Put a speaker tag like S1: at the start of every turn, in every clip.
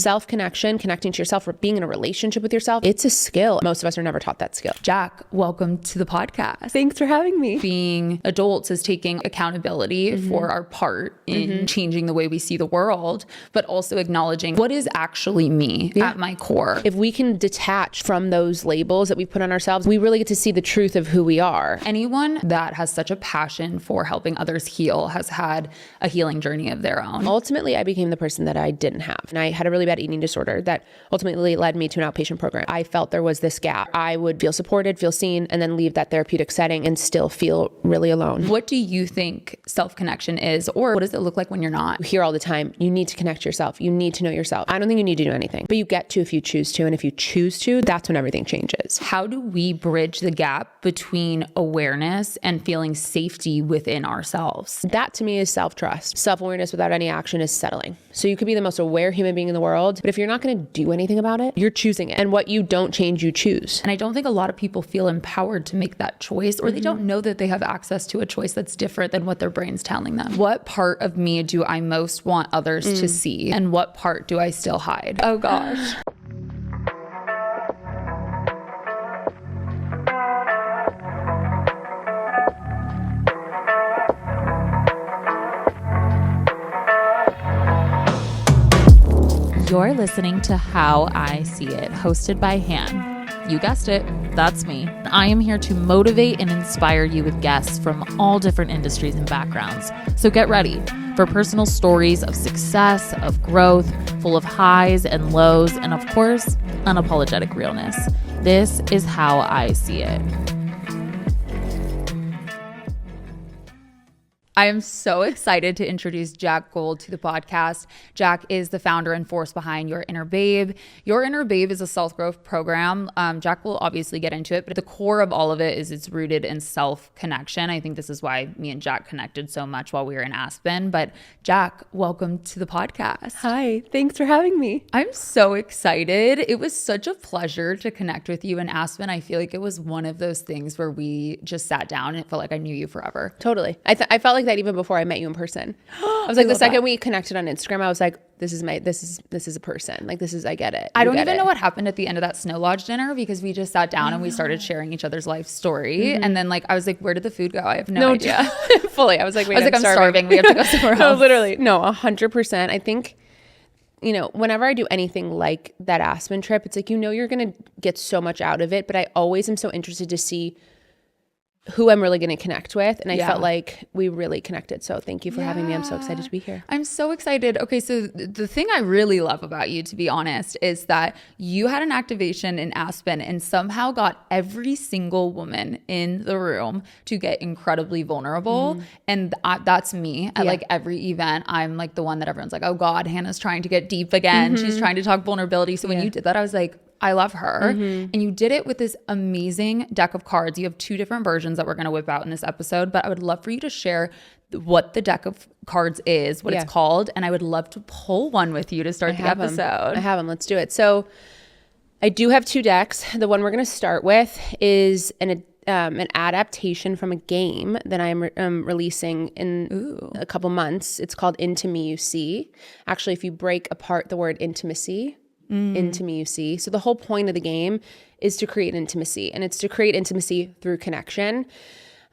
S1: Self-connection, connecting to yourself, or being in a relationship with yourself, it's a skill. Most of us are never taught that skill.
S2: Jacq, welcome to the podcast.
S1: Thanks for having me.
S2: Being adults is taking accountability for our part in changing the way we see the world, but also acknowledging what is actually me at my core.
S1: If we can detach from those labels that we put on ourselves, we really get to see the truth of who we are.
S2: Anyone that has such a passion for helping others heal has had a healing journey of their own.
S1: Ultimately, I became the person that I didn't have. And I had a really bad eating disorder that ultimately led me to an outpatient program. I felt there was this gap. I would feel supported, feel seen, and then leave that therapeutic setting and still feel really alone.
S2: What do you think self-connection is, or what does it look like when you're not?
S1: You hear all the time, you need to connect yourself. You need to know yourself. I don't think you need to do anything, but you get to if you choose to. And if you choose to, that's when everything changes.
S2: How do we bridge the gap between awareness and feeling safety within ourselves?
S1: That to me is self-trust. Self-awareness without any action is settling. So you could be the most aware human being in the world, but if you're not going to do anything about it, you're choosing it. And what you don't change, you choose.
S2: And I don't think a lot of people feel empowered to make that choice, or they don't know that they have access to a choice that's different than what their brain's telling them. What part of me do I most want others to see? And what part do I still hide? Oh gosh. You're listening to How I See It, hosted by Han. You guessed it, that's me. I am here to motivate and inspire you with guests from all different industries and backgrounds. So get ready for personal stories of success, of growth, full of highs and lows, and of course, unapologetic realness. This is How I See It. I am so excited to introduce Jacq Gold to the podcast. Jacq is the founder and force behind Your Inner Babe. Your Inner Babe is a self-growth program. Jacq will obviously get into it, but the core of all of it is it's rooted in self-connection. I think this is why me and Jacq connected so much while we were in Aspen. But Jacq, welcome to the podcast.
S1: Hi, thanks for having me.
S2: I'm so excited. It was such a pleasure to connect with you in Aspen. I feel like it was one of those things where we just sat down and it felt like I knew you forever.
S1: Totally. I felt like that even before I met you in person. I was like, the second we connected on Instagram, I was like, this is a person. Like, I get it.
S2: I don't even know what happened at the end of that Snow Lodge dinner, because we just sat down and we started sharing each other's life story. And then I was like, where did the food go? I have no idea.
S1: Fully. I was like,
S2: I'm starving. We have to go somewhere else.
S1: No, literally. No, 100%. I think, whenever I do anything like that Aspen trip, it's like, you're going to get so much out of it, but I always am so interested to see who I'm really going to connect with. And I felt like we really connected. So thank you for having me. I'm so excited to be here.
S2: I'm so excited. Okay. So the thing I really love about you, to be honest, is that you had an activation in Aspen and somehow got every single woman in the room to get incredibly vulnerable. And that's me at every event. I'm like the one that everyone's like, oh God, Hannah's trying to get deep again. She's trying to talk vulnerability. So when you did that, I was like, I love her. And you did it with this amazing deck of cards. You have two different versions that we're going to whip out in this episode, but I would love for you to share what the deck of cards is, what it's called. And I would love to pull one with you to start the episode.
S1: I have them. Let's do it. So I do have two decks. The one we're going to start with is an adaptation from a game that I'm releasing in a couple months. It's called Into Me You See. Actually, if you break apart the word intimacy, into me you see. So the whole point of the game is to create intimacy, and it's to create intimacy through connection.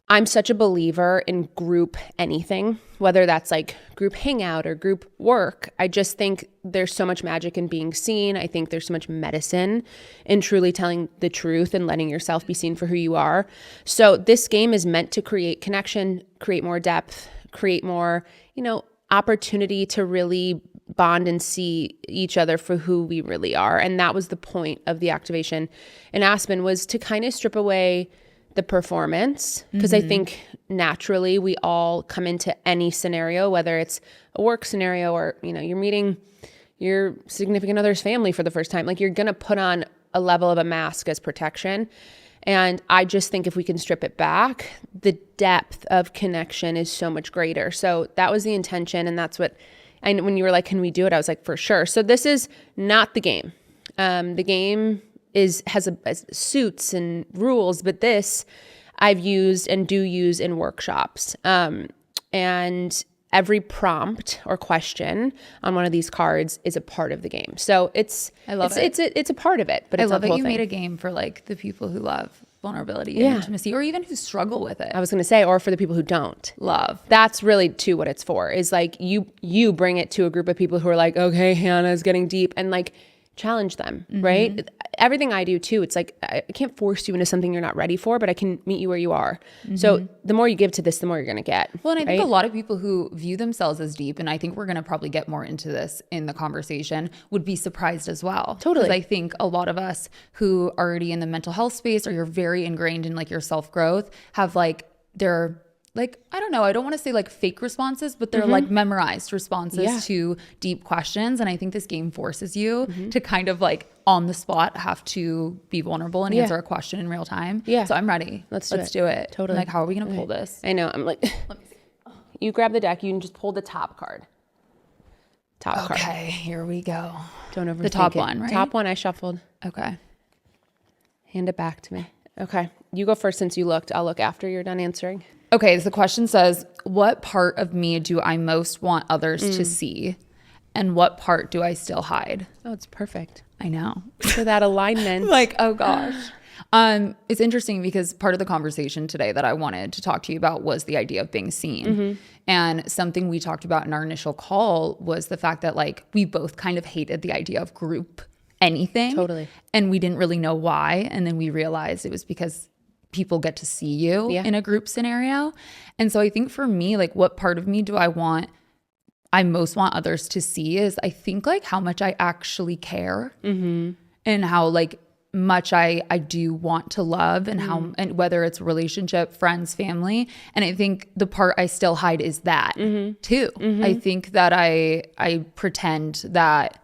S1: I'm such a believer in group anything, whether that's like group hangout or group work. I just think there's so much magic in being seen. I think there's so much medicine in truly telling the truth and letting yourself be seen for who you are. So this game is meant to create connection, create more depth, create more, opportunity to really bond and see each other for who we really are. And that was the point of the activation in Aspen, was to kind of strip away the performance, because I think naturally we all come into any scenario, whether it's a work scenario or, you're meeting your significant other's family for the first time, like you're going to put on a level of a mask as protection. And I just think if we can strip it back, the depth of connection is so much greater. So that was the intention. And that's what, and when you were like, can we do it? I was like, for sure. So this is not the game. The game has suits and rules, but this I've used and do use in workshops. And every prompt or question on one of these cards is a part of the game. So it's a part of it, but it's
S2: I love
S1: a
S2: that
S1: whole
S2: you
S1: thing.
S2: made a game for like the people who love vulnerability and intimacy, or even who struggle with it.
S1: I was going to say, or for the people who don't.
S2: Love.
S1: That's really too what it's for, is like you bring it to a group of people who are like, okay, Hannah's getting deep, and like challenge them, right? Everything I do too, it's like I can't force you into something you're not ready for, but I can meet you where you are. So the more you give to this, the more you're going to get.
S2: Well, and I think a lot of people who view themselves as deep, and I think we're going to probably get more into this in the conversation, would be surprised as well.
S1: Totally.
S2: Because I think a lot of us who are already in the mental health space, or you're very ingrained in like your self-growth, have like their like, I don't know, I don't want to say like fake responses, but they're like memorized responses to deep questions. And I think this game forces you to kind of like on the spot have to be vulnerable and answer a question in real time. Yeah. So I'm ready. Let's do it.
S1: Totally.
S2: Like, how are we going to pull this?
S1: I know. I'm like, let me see. You grab the deck, you can just pull the top card. Top card.
S2: Okay, here we go.
S1: Don't overthink
S2: the top
S1: it.
S2: one, right?
S1: Top one I shuffled.
S2: Okay.
S1: Hand it back to me. Okay. You go first since you looked. I'll look after you're done answering.
S2: Okay, so the question says, what part of me do I most want others to see? And what part do I still hide?
S1: Oh, it's perfect.
S2: I know.
S1: For that alignment.
S2: Like, oh gosh. It's interesting because part of the conversation today that I wanted to talk to you about was the idea of being seen. And something we talked about in our initial call was the fact that like we both kind of hated the idea of group anything.
S1: Totally.
S2: And we didn't really know why. And then we realized it was because people get to see you in a group scenario. And so I think for me, like what part of me do I most want others to see is I think like how much I actually care and how like much I do want to love and how, and whether it's relationship, friends, family. And I think the part I still hide is that too. I think that I pretend that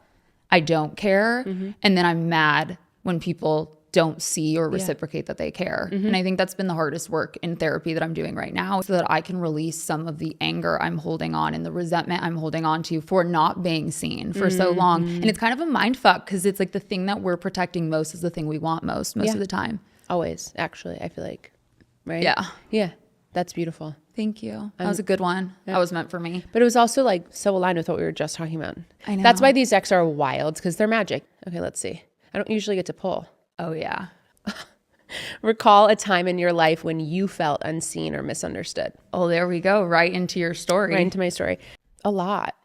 S2: I don't care. And then I'm mad when people don't see or reciprocate that they care. And I think that's been the hardest work in therapy that I'm doing right now, so that I can release some of the anger I'm holding on and the resentment I'm holding on to for not being seen for so long. And it's kind of a mind fuck because it's like the thing that we're protecting most is the thing we want most of the time.
S1: Always, actually, I feel like, right?
S2: Yeah.
S1: Yeah. That's beautiful.
S2: Thank you. That was a good one. That was meant for me.
S1: But it was also like so aligned with what we were just talking about.
S2: I know.
S1: That's why these decks are wild, because they're magic. Okay, let's see. I don't usually get to pull.
S2: Oh, yeah.
S1: Recall a time in your life when you felt unseen or misunderstood.
S2: Oh, there we go. Right into your story.
S1: Right into my story. A lot,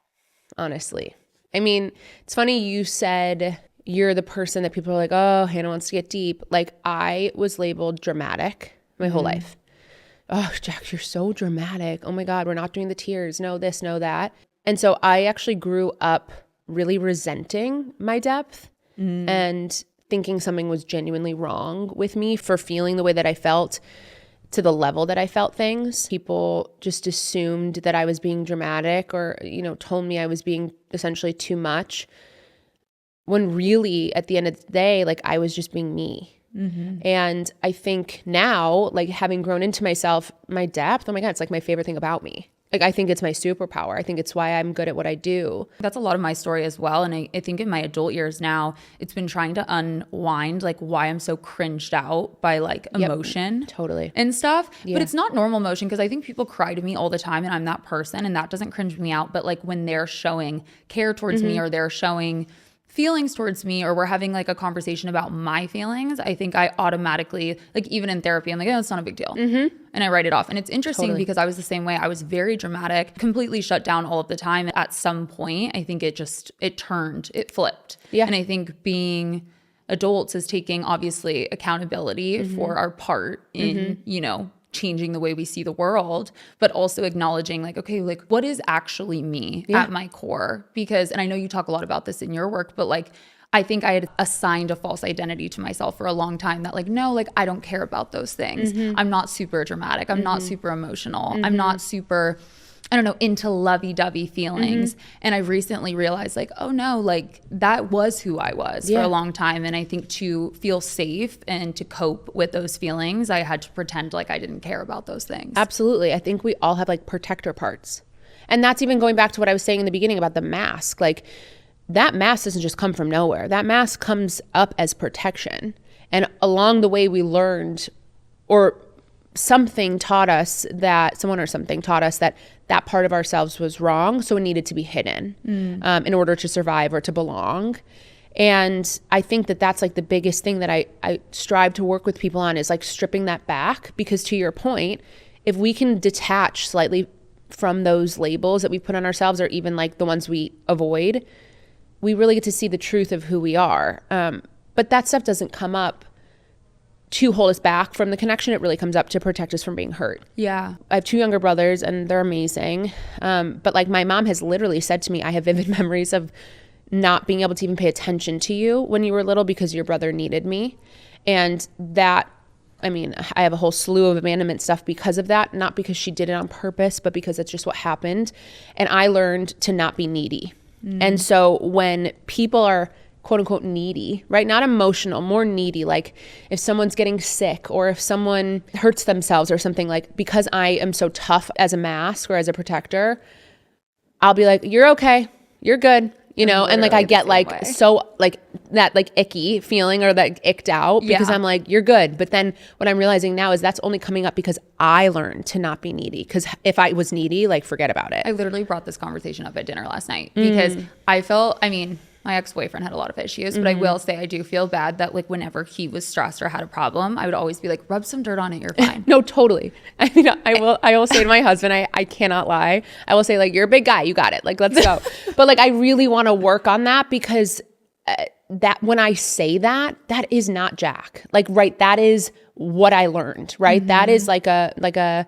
S1: honestly. I mean, it's funny you said you're the person that people are like, oh, Hannah wants to get deep. Like I was labeled dramatic my whole life. Oh, Jacq, you're so dramatic. Oh my God, we're not doing the tears. No this, no that. And so I actually grew up really resenting my depth and thinking something was genuinely wrong with me for feeling the way that I felt to the level that I felt things. People just assumed that I was being dramatic or, you know, told me I was being essentially too much, when really at the end of the day, like I was just being me. And I think now, like having grown into myself, my depth, oh my God, it's like my favorite thing about me. Like, I think it's my superpower. I think it's why I'm good at what I do.
S2: That's a lot of my story as well. And I think in my adult years now, it's been trying to unwind like why I'm so cringed out by like emotion
S1: Totally.
S2: and stuff. But it's not normal emotion, because I think people cry to me all the time and I'm that person and that doesn't cringe me out. But like when they're showing care towards me or they're showing feelings towards me, or we're having like a conversation about my feelings, I think I automatically, like even in therapy, I'm like, oh, it's not a big deal. And I write it off. And it's interesting because I was the same way. I was very dramatic, completely shut down all of the time. At some point, I think it flipped.
S1: Yeah.
S2: And I think being adults is taking obviously accountability for our part in, you know, changing the way we see the world, but also acknowledging like, okay, like what is actually me at my core? Because, and I know you talk a lot about this in your work, but like, I think I had assigned a false identity to myself for a long time that like, no, like I don't care about those things. I'm not super dramatic. I'm not super emotional. I'm not super, I don't know, into lovey-dovey feelings. And I recently realized like, oh no, like that was who I was for a long time. And I think to feel safe and to cope with those feelings, I had to pretend like I didn't care about those things.
S1: Absolutely. I think we all have like protector parts. And that's even going back to what I was saying in the beginning about the mask. Like that mask doesn't just come from nowhere. That mask comes up as protection. And along the way we learned, or something taught us that someone or something taught us that that part of ourselves was wrong. So it needed to be hidden in order to survive or to belong. And I think that that's like the biggest thing that I strive to work with people on, is like stripping that back. Because to your point, if we can detach slightly from those labels that we put on ourselves, or even like the ones we avoid, we really get to see the truth of who we are. But that stuff doesn't come up to hold us back from the connection. It really comes up to protect us from being hurt.
S2: Yeah.
S1: I have 2 younger brothers and they're amazing. But like my mom has literally said to me, I have vivid memories of not being able to even pay attention to you when you were little because your brother needed me. And that, I mean, I have a whole slew of abandonment stuff because of that, not because she did it on purpose, but because it's just what happened. And I learned to not be needy. And so when people are quote unquote needy, right? Not emotional, more needy. Like if someone's getting sick or if someone hurts themselves or something, like because I am so tough as a mask or as a protector, I'll be like, you're okay, you're good. You know, and like I get like so like that like icky feeling or that icked out because I'm like, you're good. But then what I'm realizing now is that's only coming up because I learned to not be needy. Because if I was needy, like forget about it.
S2: I literally brought this conversation up at dinner last night because I felt, I mean, my ex-boyfriend had a lot of issues, but I will say I do feel bad that like whenever he was stressed or had a problem, I would always be like, rub some dirt on it, you're fine.
S1: No, totally. I mean, I will say to my husband, I cannot lie. I will say like, you're a big guy, you got it. Like, let's go. But like, I really want to work on that because that when I say that is not Jacq. Like, right. That is what I learned, right? That is like a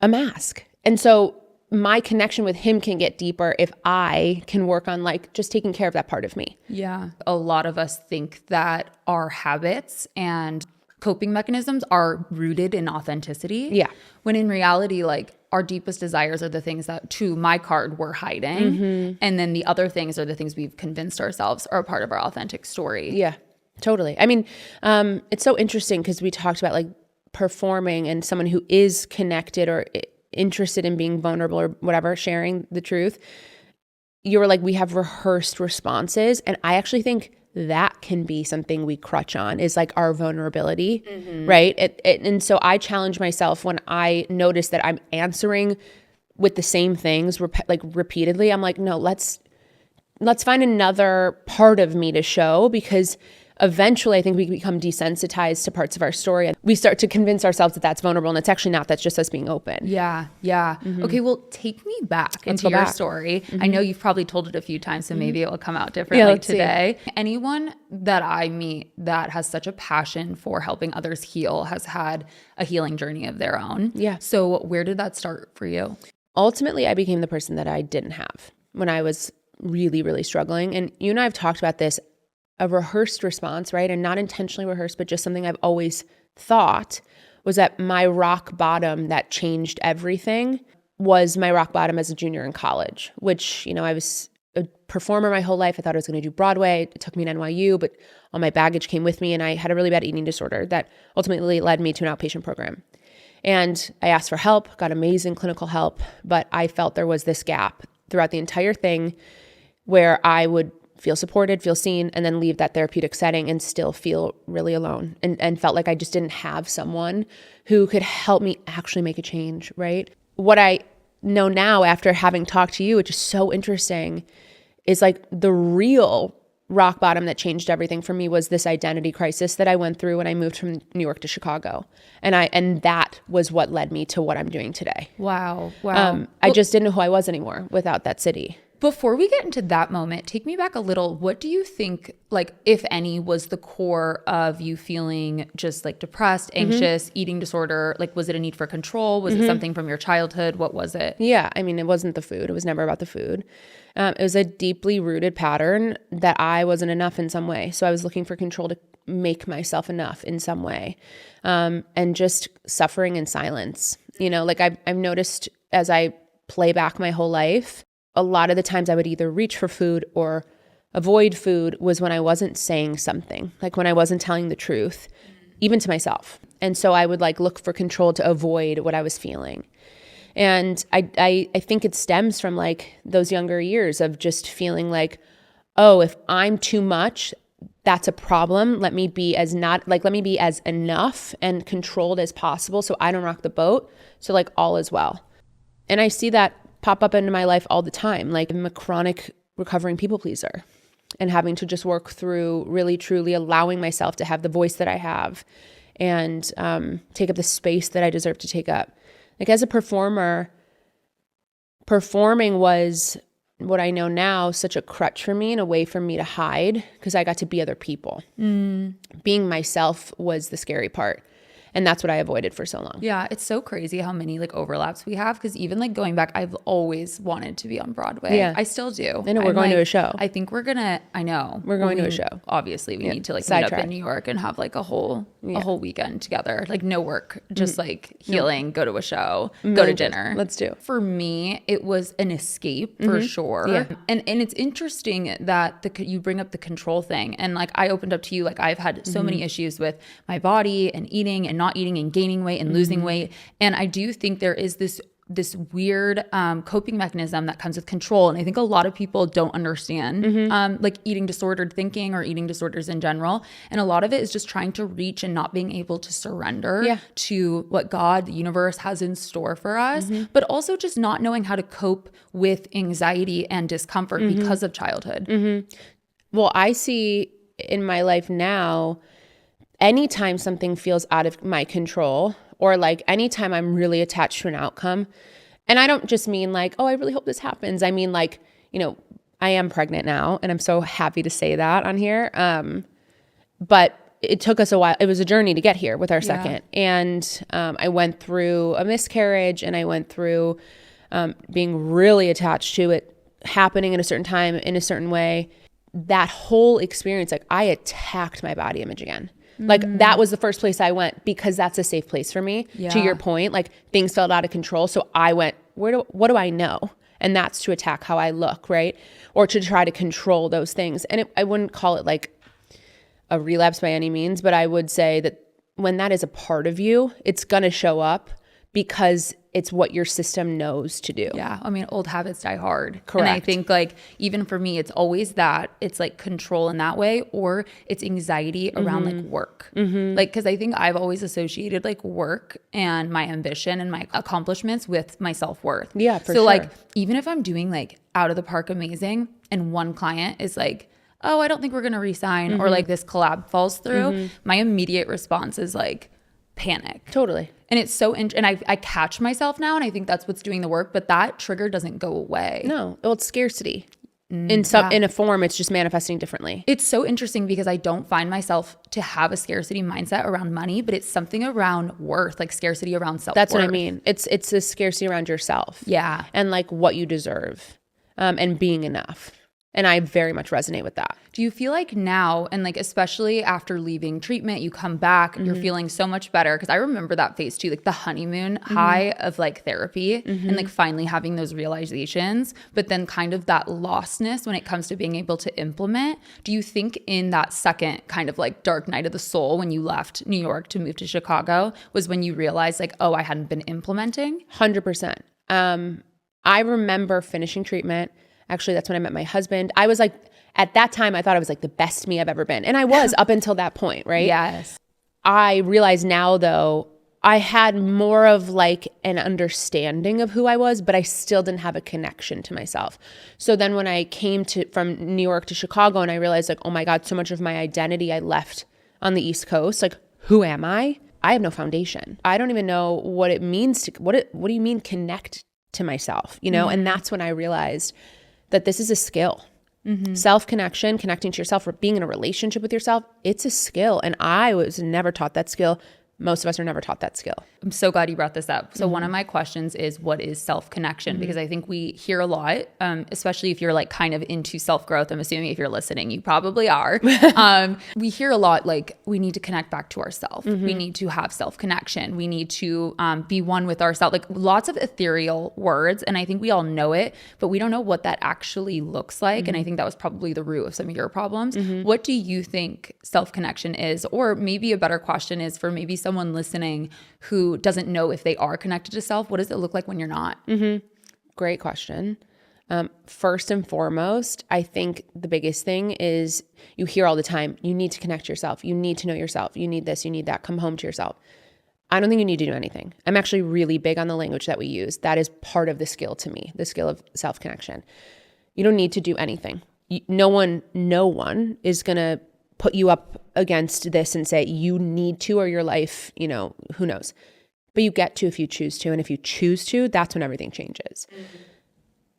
S1: mask. And so my connection with him can get deeper if I can work on like just taking care of that part of me.
S2: Yeah. A lot of us think that our habits and coping mechanisms are rooted in authenticity.
S1: Yeah.
S2: When in reality, like our deepest desires are the things that, to my card, we're hiding. And then the other things are the things we've convinced ourselves are a part of our authentic story.
S1: Yeah, totally. I mean, it's so interesting because we talked about like performing and someone who is connected or interested in being vulnerable or whatever, sharing the truth. You were like, we have rehearsed responses. And I actually think that can be something we crutch on, is like our vulnerability, right? And so I challenge myself when I notice that I'm answering with the same things repeatedly. I'm like, no, let's find another part of me to show, because eventually I think we become desensitized to parts of our story and we start to convince ourselves that that's vulnerable, and it's actually not. That's just us being open.
S2: Yeah. Okay, well, take me back into your story. I know you've probably told it a few times, so maybe it will come out differently today. Anyone that I meet that has such a passion for helping others heal has had a healing journey of their own.
S1: Yeah.
S2: So where did that start for you?
S1: Ultimately, I became the person that I didn't have when I was really, really struggling. And you and I have talked about this, a rehearsed response, right? And not intentionally rehearsed, but just something I've always thought was that my rock bottom that changed everything was my rock bottom as a junior in college, which, you know, I was a performer my whole life. I thought I was going to do Broadway. It took me to NYU, but all my baggage came with me, and I had a really bad eating disorder that ultimately led me to an outpatient program. And I asked for help, got amazing clinical help, but I felt there was this gap throughout the entire thing where I would feel supported, feel seen, and then leave that therapeutic setting and still feel really alone and felt like I just didn't have someone who could help me actually make a change, right? What I know now after having talked to you, which is so interesting, is like the real rock bottom that changed everything for me was this identity crisis that I went through when I moved from New York to Chicago. And that was what led me to what I'm doing today.
S2: Wow.
S1: I just didn't know who I was anymore without that city.
S2: Before we get into that moment, take me back a little. What do you think, like, if any, was the core of you feeling just like depressed, anxious, eating disorder? Like, was it a need for control? Was it something from your childhood? What was it?
S1: Yeah. I mean, it wasn't the food. It was never about the food. It was a deeply rooted pattern that I wasn't enough in some way. So I was looking for control to make myself enough in some way. And just suffering in silence. You know, like I've noticed as I play back my whole life, a lot of the times I would either reach for food or avoid food was when I wasn't saying something, like when I wasn't telling the truth, even to myself. And so I would like look for control to avoid what I was feeling. And I think it stems from like those younger years of just feeling like, oh, if I'm too much, that's a problem. Let me be as enough and controlled as possible so I don't rock the boat. So like all is well. And I see that pop up into my life all the time. Like I'm a chronic recovering people pleaser and having to just work through really truly allowing myself to have the voice that I have and take up the space that I deserve to take up. Like as a performer, performing was what I know now, such a crutch for me and a way for me to hide because I got to be other people. Being myself was the scary part. And that's what I avoided for so long.
S2: Yeah, it's so crazy how many like overlaps we have because even like going back, I've always wanted to be on Broadway.
S1: Yeah.
S2: I still do.
S1: I know we're going to a show.
S2: I think we're gonna. I know
S1: we're going to a show.
S2: Obviously, we need to like meet up in New York and have like a whole weekend together. Like no work, just like healing. Go to a show. Go to dinner.
S1: Let's do.
S2: For me, it was an escape for sure. Yeah. And it's interesting that you bring up the control thing. And like I opened up to you, like I've had so many issues with my body and eating and not eating and gaining weight and losing weight. And I do think there is this weird coping mechanism that comes with control. And I think a lot of people don't understand like eating disordered thinking or eating disorders in general. And a lot of it is just trying to reach and not being able to surrender to what God, the universe has in store for us, but also just not knowing how to cope with anxiety and discomfort because of childhood.
S1: Well, I see in my life now, anytime something feels out of my control or like anytime I'm really attached to an outcome, and I don't just mean like, oh, I really hope this happens. I mean like, you know, I am pregnant now and I'm so happy to say that on here. But it took us a while. It was a journey to get here with our second. And I went through a miscarriage and I went through being really attached to it happening at a certain time in a certain way. That whole experience, like I attacked my body image again. Like that was the first place I went because that's a safe place for me. To your point, like things felt out of control. So I went, what do I know? And that's to attack how I look, right? Or to try to control those things. And I wouldn't call it like a relapse by any means, but I would say that when that is a part of you, it's going to show up because it's what your system knows to do.
S2: Yeah. I mean, old habits die hard.
S1: Correct.
S2: And I think like, even for me, it's always that it's like control in that way, or it's anxiety around like work. Like, cause I think I've always associated like work and my ambition and my accomplishments with my self-worth.
S1: Yeah, for
S2: so
S1: sure.
S2: like, even if I'm doing like out of the park amazing and one client is like, oh, I don't think we're going to resign, or like this collab falls through, my immediate response is like panic.
S1: Totally.
S2: And it's so, and I catch myself now, and I think that's what's doing the work, but that trigger doesn't go away.
S1: No, well, it's scarcity. In a form, it's just manifesting differently.
S2: It's so interesting because I don't find myself to have a scarcity mindset around money, but it's something around worth, like scarcity around self-worth.
S1: That's what I mean. It's a scarcity around yourself.
S2: Yeah.
S1: And like what you deserve, and being enough. And I very much resonate with that.
S2: Do you feel like now, and like especially after leaving treatment, you come back, you're feeling so much better? Because I remember that phase too, like the honeymoon high of like therapy and like finally having those realizations, but then kind of that lostness when it comes to being able to implement. Do you think in that second kind of like dark night of the soul when you left New York to move to Chicago was when you realized like, oh, I hadn't been implementing?
S1: 100%. I remember finishing treatment. Actually, that's when I met my husband. I was like, at that time, I thought I was like the best me I've ever been. And I was up until that point, right?
S2: Yes.
S1: I realize now though, I had more of like an understanding of who I was, but I still didn't have a connection to myself. So then when I came from New York to Chicago and I realized like, oh my God, so much of my identity I left on the East Coast. Like, who am I? I have no foundation. I don't even know what it means to, what do you mean connect to myself, you know? And that's when I realized that this is a skill. Self-connection, connecting to yourself, or being in a relationship with yourself, it's a skill. And I was never taught that skill. Most of us are never taught that skill.
S2: I'm so glad you brought this up. So one of my questions is, what is self-connection? Because I think we hear a lot, especially if you're like kind of into self-growth. I'm assuming if you're listening, you probably are. We hear a lot like we need to connect back to ourselves. We need to have self-connection. We need to be one with ourselves. Like lots of ethereal words. And I think we all know it, but we don't know what that actually looks like. And I think that was probably the root of some of your problems. What do you think self-connection is? Or maybe a better question is for maybe someone listening who doesn't know if they are connected to self, what does it look like when you're not?
S1: Great question. First and foremost, I think the biggest thing is you hear all the time, you need to connect yourself. You need to know yourself. You need this, you need that. Come home to yourself. I don't think you need to do anything. I'm actually really big on the language that we use. That is part of the skill to me, the skill of self-connection. You don't need to do anything. No one is going to put you up against this and say you need to, or your life, who knows. But you get to if you choose to. And if you choose to, that's when everything changes. Mm-hmm.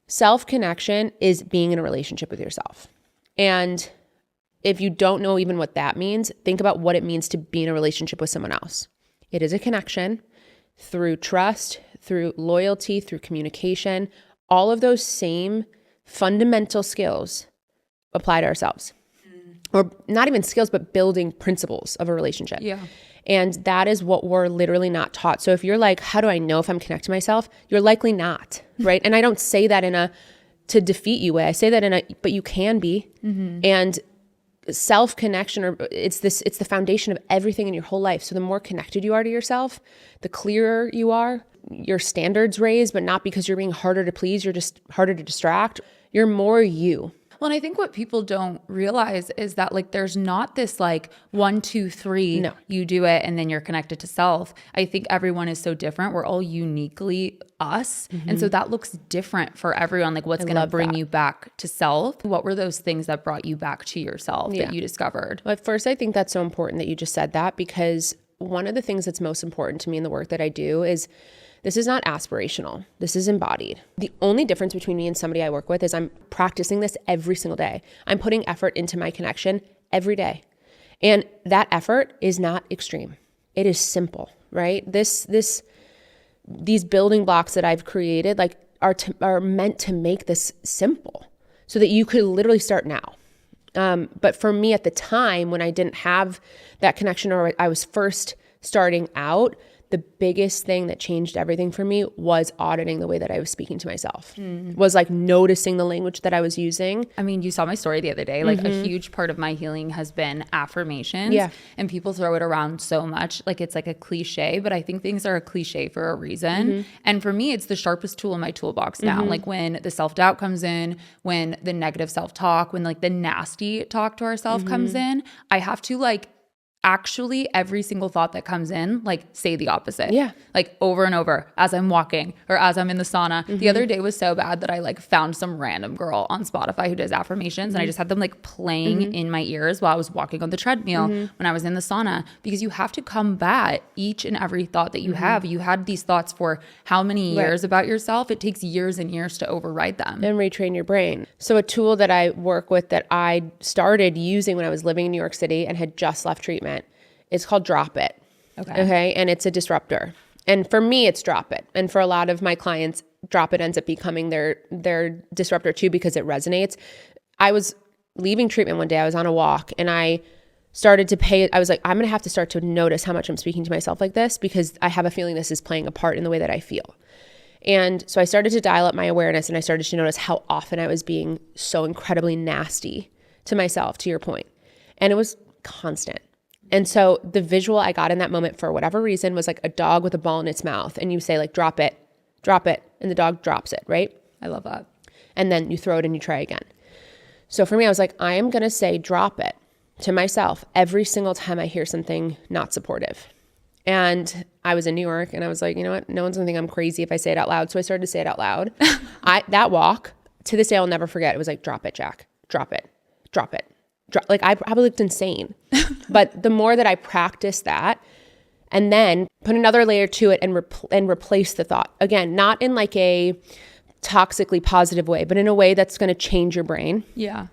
S1: Self-connection is being in a relationship with yourself. And if you don't know even what that means, think about what it means to be in a relationship with someone else. It is a connection through trust, through loyalty, through communication. All of those same fundamental skills apply to ourselves. Or not even skills, but building principles of a relationship.
S2: Yeah.
S1: And that is what we're literally not taught. So if you're like, how do I know if I'm connected to myself? You're likely not, right? And I don't say that to defeat you way. I say that but you can be. Mm-hmm. And self-connection, it's the foundation of everything in your whole life. So the more connected you are to yourself, the clearer you are, your standards raise, but not because you're being harder to please, you're just harder to distract. You're more you.
S2: Well, and I think what people don't realize is that there's not this 1, 2, 3,
S1: no.
S2: You do it and then you're connected to self. I think everyone is so different. We're all uniquely us. Mm-hmm. And so that looks different for everyone. What's going to bring you back to self? What were those things that brought you back to yourself that you discovered?
S1: Well, at first, I think that's so important that you just said that, because one of the things that's most important to me in the work that I do is this is not aspirational. This is embodied. The only difference between me and somebody I work with is I'm practicing this every single day. I'm putting effort into my connection every day. And that effort is not extreme. It is simple, right? These building blocks that I've created are meant to make this simple so that you could literally start now. But for me at the time when I didn't have that connection, or I was first starting out, the biggest thing that changed everything for me was auditing the way that I was speaking to myself, was noticing the language that I was using.
S2: I mean, you saw my story the other day. A huge part of my healing has been affirmations.
S1: Yeah.
S2: And people throw it around so much. It's a cliche, but I think things are a cliche for a reason. Mm-hmm. And for me, it's the sharpest tool in my toolbox now. Mm-hmm. When the self-doubt comes in, when the negative self-talk, when the nasty talk to ourselves comes in, I have to actually every single thought that comes in, say the opposite.
S1: Yeah.
S2: Over and over as I'm walking or as I'm in the sauna. Mm-hmm. The other day was so bad that I found some random girl on Spotify who does affirmations, and I just had them playing in my ears while I was walking on the treadmill when I was in the sauna, because you have to combat each and every thought that you have. You had these thoughts for how many years about yourself? It takes years and years to override them.
S1: And retrain your brain. So a tool that I work with that I started using when I was living in New York City and had just left treatment, it's called Drop It. Okay. And it's a disruptor. And for me, it's Drop It. And for a lot of my clients, Drop It ends up becoming their disruptor too, because it resonates. I was leaving treatment one day. I was on a walk and I started to I was like, I'm going to have to start to notice how much I'm speaking to myself like this, because I have a feeling this is playing a part in the way that I feel. And so I started to dial up my awareness, and I started to notice how often I was being so incredibly nasty to myself, to your point. And it was constant. And so the visual I got in that moment, for whatever reason, was a dog with a ball in its mouth. And you say drop it, and the dog drops it, right?
S2: I love that.
S1: And then you throw it and you try again. So for me, I was I am going to say drop it to myself every single time I hear something not supportive. And I was in New York and I was like, you know what? No one's going to think I'm crazy if I say it out loud. So I started to say it out loud. That walk, to this day, I'll never forget. It was drop it, Jacq. Drop it. Drop it. I probably looked insane. But the more that I practiced that, and then put another layer to it and replace the thought. Again, not in a toxically positive way, but in a way that's going to change your brain.
S2: Yeah.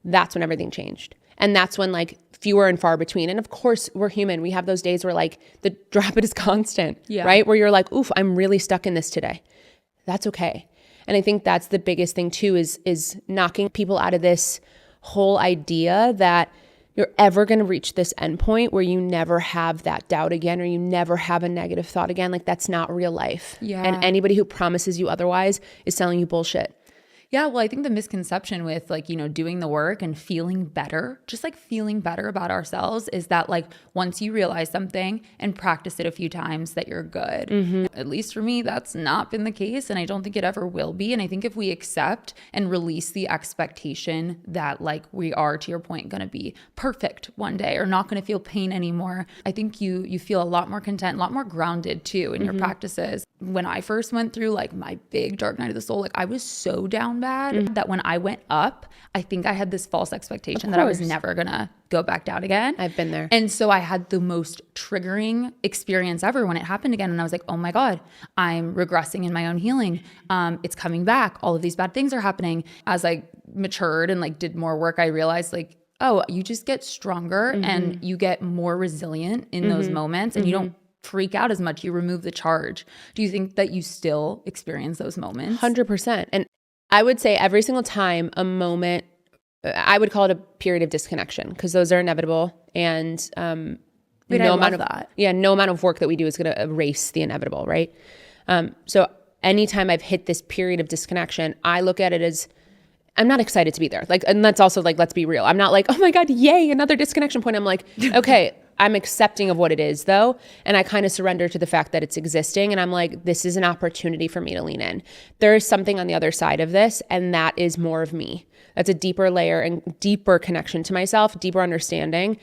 S1: That's when everything changed. And that's when fewer and far between. And of course, we're human. We have those days where the drop it is constant, right? Where you're oof, I'm really stuck in this today. That's okay. And I think that's the biggest thing too, is knocking people out of this whole idea that you're ever going to reach this endpoint where you never have that doubt again, or you never have a negative thought again. That's not real life.
S2: Yeah.
S1: And anybody who promises you otherwise is selling you bullshit.
S2: Yeah, well, I think the misconception with like, doing the work and feeling better, just like feeling better about ourselves is that like once you realize something and practice it a few times that you're good. At least for me, that's not been the case. And I don't think it ever will be. And I think if we accept and release the expectation that like we are, to your point, going to be perfect one day or not going to feel pain anymore, I think you feel a lot more content, a lot more grounded too in your practices. When I first went through like my big dark night of the soul, like I was so down bad that when I went up, I think I had this false expectation that I was never gonna go back down again.
S1: I've been there.
S2: And so I had the most triggering experience ever when it happened again. And I was like, oh my God, I'm regressing in my own healing. It's coming back. All of these bad things are happening. As I matured and like did more work, I realized like, oh, you just get stronger and you get more resilient in those moments and you don't freak out as much. You remove the charge. Do you think that you still experience those moments?
S1: 100%. And I would say every single time a moment, I would call it a period of disconnection because those are inevitable. And
S2: Wait,
S1: no
S2: I
S1: amount
S2: love
S1: of
S2: that.
S1: Yeah, no amount of work that we do is going to erase the inevitable, right? So anytime I've hit this period of disconnection, I look at it as I'm not excited to be there. Like, and that's also like, let's be real. I'm not like, oh my God, yay, another disconnection point. I'm like, okay, I'm accepting of what it is though. And I kind of surrender to the fact that it's existing. And I'm like, this is an opportunity for me to lean in. There is something on the other side of this. And that is more of me. That's a deeper layer and deeper connection to myself, deeper understanding.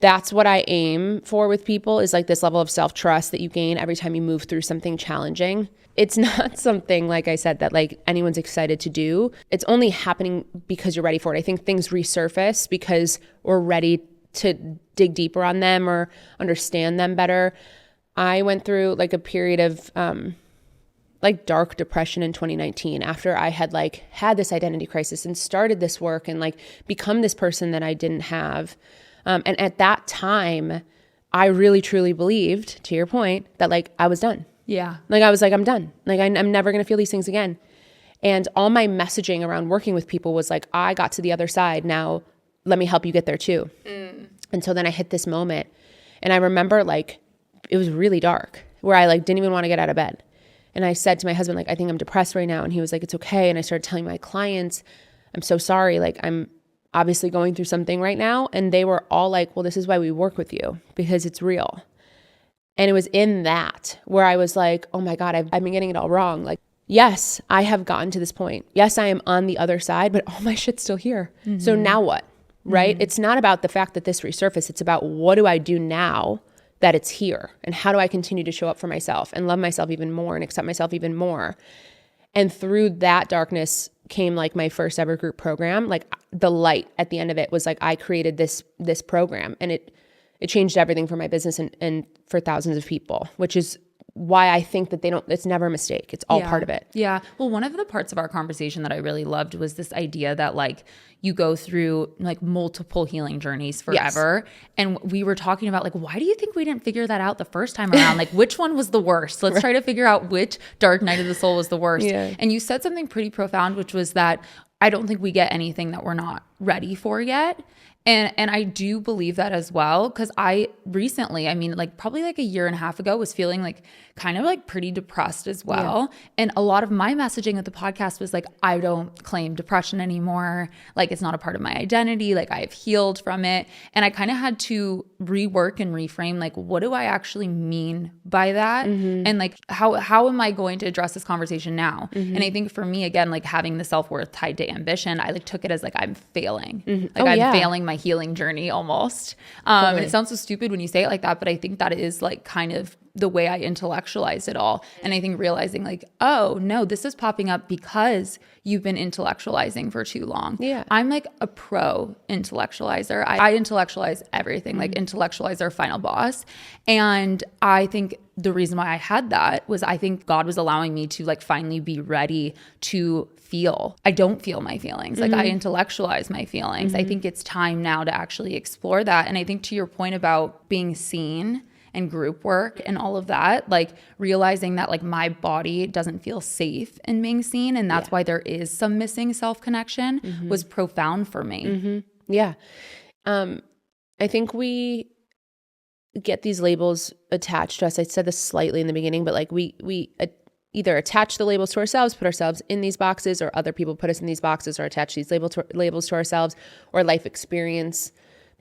S1: That's what I aim for with people is like this level of self-trust that you gain every time you move through something challenging. It's not something, like I said, that like anyone's excited to do. It's only happening because you're ready for it. I think things resurface because we're ready to dig deeper on them or understand them better. I went through like a period of like dark depression in 2019 after I had like had this identity crisis and started this work and like become this person that I didn't have. And at that time, I really truly believed, to your point, that like I was done.
S2: Yeah.
S1: Like I was like, I'm done. Like I'm never going to feel these things again. And all my messaging around working with people was like, I got to the other side. Now let me help you get there too. And so then I hit this moment and I remember like, it was really dark where I like didn't even want to get out of bed. And I said to my husband, like, I think I'm depressed right now. And he was like, it's okay. And I started telling my clients, I'm so sorry. Like I'm obviously going through something right now. And they were all like, well, this is why we work with you because it's real. And it was in that where I was like, oh my God, I've been getting it all wrong. Like, yes, I have gotten to this point. Yes, I am on the other side, but all my shit's still here. So now what? Right? It's not about the fact that this resurfaced. It's about what do I do now that it's here? And how do I continue to show up for myself and love myself even more and accept myself even more? And through that darkness came like my first ever group program. Like the light at the end of it was like I created this program and it changed everything for my business and for thousands of people, which is why I think that it's never a mistake. It's all part of it.
S2: Yeah. Well, one of the parts of our conversation that I really loved was this idea that like you go through like multiple healing journeys forever. Yes. And we were talking about like, why do you think we didn't figure that out the first time around? Like which one was the worst? Let's try to figure out which dark night of the soul was the worst. Yeah. And you said something pretty profound, which was that I don't think we get anything that we're not ready for yet. And I do believe that as well. Cause I recently, I mean, like probably like a year and a half ago was feeling like kind of like pretty depressed as well. Yeah. And a lot of my messaging at the podcast was like, I don't claim depression anymore. Like it's not a part of my identity. Like I've healed from it. And I kind of had to rework and reframe, like, what do I actually mean by that? And like, how am I going to address this conversation now? And I think for me, again, like having the self-worth tied to ambition, I like took it as like, I'm failing. Like I'm failing my healing journey almost. And it sounds so stupid when you say it like that, but I think that is like kind of the way I intellectualize it all. And I think realizing like, oh no, this is popping up because you've been intellectualizing for too long. Yeah. I'm like a pro intellectualizer. I intellectualize everything, like intellectualize our final boss. And I think the reason why I had that was I think God was allowing me to like finally be ready to feel. I don't feel my feelings. Like I intellectualize my feelings. I think it's time now to actually explore that. And I think to your point about being seen and group work and all of that, like realizing that like my body doesn't feel safe in being seen. And that's why there is some missing self-connection was profound for me.
S1: Yeah. I think we get these labels attached to us. I said this slightly in the beginning, but like we either attach the labels to ourselves, put ourselves in these boxes, or other people put us in these boxes or attach these labels to ourselves, or life experience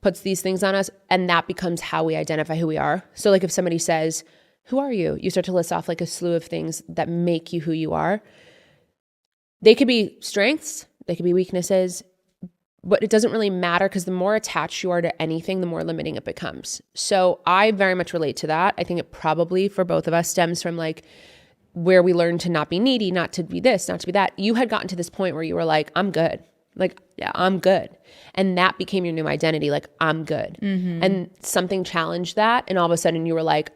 S1: puts these things on us. And that becomes how we identify who we are. So like if somebody says, who are you? You start to list off like a slew of things that make you who you are. They could be strengths, they could be weaknesses, but it doesn't really matter because the more attached you are to anything, the more limiting it becomes. So I very much relate to that. I think it probably for both of us stems from like where we learned to not be needy, not to be this, not to be that. You had gotten to this point where you were like, I'm good. Like, yeah, I'm good. And that became your new identity. Like, I'm good. And something challenged that. And all of a sudden you were like,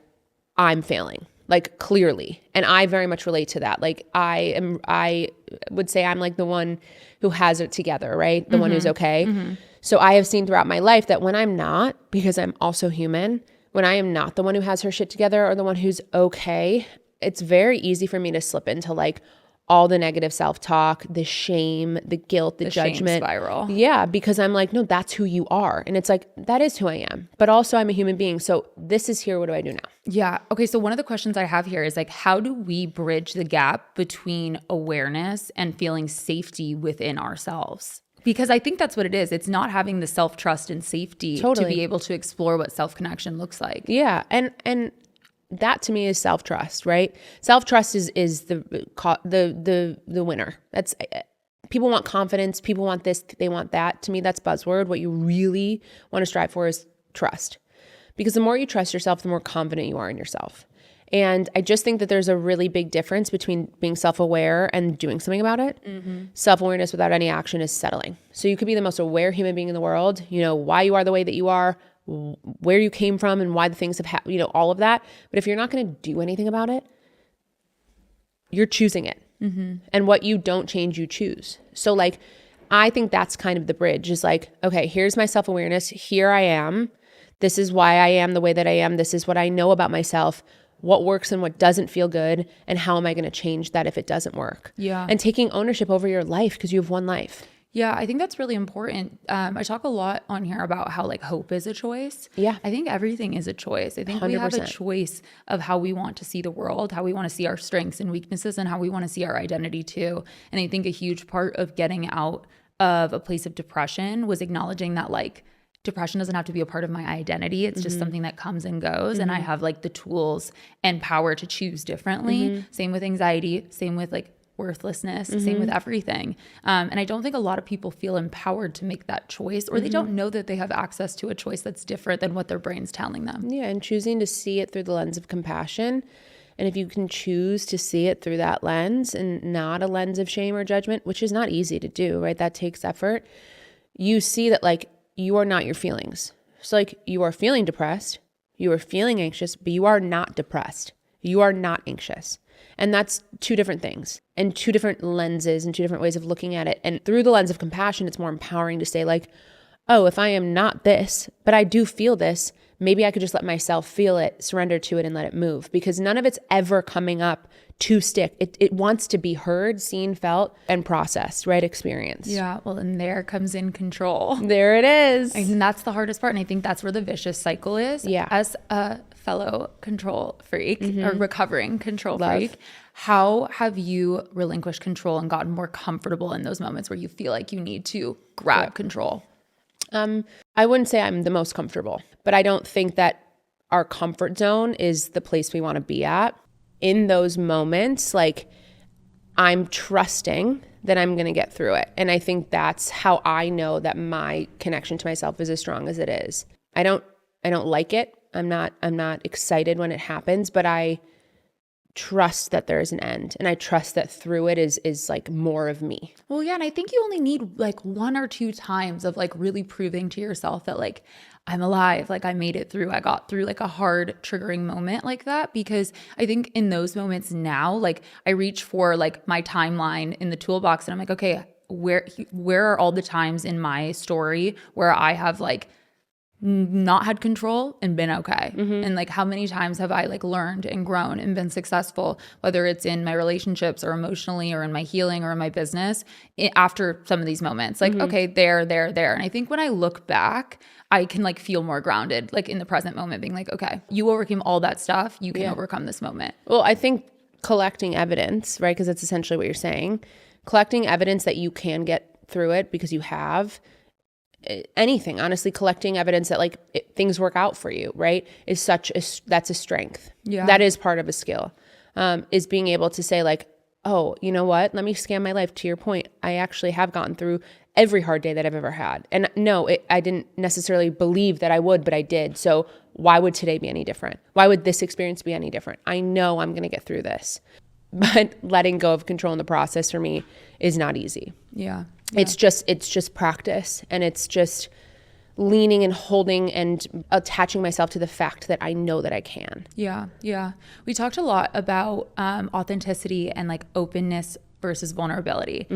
S1: I'm failing, like clearly. And I very much relate to that. Like I would say I'm like the one who has it together, right? The one who's okay. So I have seen throughout my life that when I'm not, because I'm also human, when I am not the one who has her shit together or the one who's okay, it's very easy for me to slip into like all the negative self-talk, the shame, the guilt, the judgment.
S2: Shame spiral.
S1: Yeah, because I'm like, no, that's who you are. And it's like, that is who I am. But also I'm a human being. So this is here. What do I do now?
S2: Yeah. Okay. So one of the questions I have here is like, how do we bridge the gap between awareness and feeling safety within ourselves? Because I think that's what it is. It's not having the self-trust and safety to be able to explore what self-connection looks like.
S1: Yeah. And that to me is self-trust, right? Self-trust is the winner. That's people want confidence. People want this. They want that. To me, that's buzzword. What you really want to strive for is trust. Because the more you trust yourself, the more confident you are in yourself. And I just think that there's a really big difference between being self-aware and doing something about it. Self-awareness without any action is settling. So you could be the most aware human being in the world, you know, why you are the way that you are, where you came from and why the things have happened, you know, all of that. But if you're not going to do anything about it, you're choosing it. And what you don't change, you choose. So like, I think that's kind of the bridge is like, okay, here's my self-awareness. Here I am. This is why I am the way that I am. This is what I know about myself, what works and what doesn't feel good. And how am I going to change that if it doesn't work?
S2: Yeah.
S1: And taking ownership over your life because you have one life.
S2: Yeah, I think that's really important. I talk a lot on here about how like hope is a choice.
S1: Yeah.
S2: I think everything is a choice. I think we have a
S1: 100%.
S2: choice of how we want to see the world, how we want to see our strengths and weaknesses, and how we want to see our identity too. And I think a huge part of getting out of a place of depression was acknowledging that like depression doesn't have to be a part of my identity. It's just something that comes and goes. And I have like the tools and power to choose differently. Same with anxiety, same with like worthlessness, same with everything. And I don't think a lot of people feel empowered to make that choice, or they don't know that they have access to a choice that's different than what their brain's telling them.
S1: Yeah, and choosing to see it through the lens of compassion. And if you can choose to see it through that lens and not a lens of shame or judgment, which is not easy to do, right? That takes effort. You see that like you are not your feelings. So like you are feeling depressed, you are feeling anxious, but you are not depressed. You are not anxious. And that's two different things and two different lenses and two different ways of looking at it. And through the lens of compassion, it's more empowering to say like, oh, if I am not this, but I do feel this, maybe I could just let myself feel it, surrender to it and let it move, because none of it's ever coming up to stick. It wants to be heard, seen, felt, and processed, right? Experienced.
S2: Yeah. Well, and there comes in control.
S1: There it is.
S2: And that's the hardest part. And I think that's where the vicious cycle is.
S1: Yeah.
S2: As a fellow control freak or recovering control freak, how have you relinquished control and gotten more comfortable in those moments where you feel like you need to grab control?
S1: I wouldn't say I'm the most comfortable, but I don't think that our comfort zone is the place we want to be at. In those moments, like I'm trusting that I'm going to get through it. And I think that's how I know that my connection to myself is as strong as it is. I don't like it. I'm not excited when it happens, but I trust that there is an end, and I trust that through it is like more of me.
S2: Well, yeah, and I think you only need like one or two times of like really proving to yourself that like I'm alive, like I made it through. I got through like a hard triggering moment like that, because I think in those moments now, like I reach for like my timeline in the toolbox and I'm like, okay, where are all the times in my story where I have like not had control and been okay? And like how many times have I like learned and grown and been successful, whether it's in my relationships or emotionally or in my healing or in my business after some of these moments, like, okay, there. And I think when I look back, I can like feel more grounded, like in the present moment, being like, okay, you overcame all that stuff. You can overcome this moment.
S1: Well, I think collecting evidence, right? Because that's essentially what you're saying. Collecting evidence that you can get through it because you have anything, honestly, collecting evidence that like things work out for you, right? That's a strength.
S2: Yeah.
S1: That is part of a skill, is being able to say like, oh, you know what? Let me scan my life. To your point, I actually have gotten through every hard day that I've ever had. And no, I didn't necessarily believe that I would, but I did. So why would today be any different? Why would this experience be any different? I know I'm going to get through this. But letting go of control in the process for me is not easy.
S2: Yeah.
S1: It's just practice, and it's just leaning and holding and attaching myself to the fact that I know that I can.
S2: Yeah. Yeah. We talked a lot about authenticity and like openness versus vulnerability.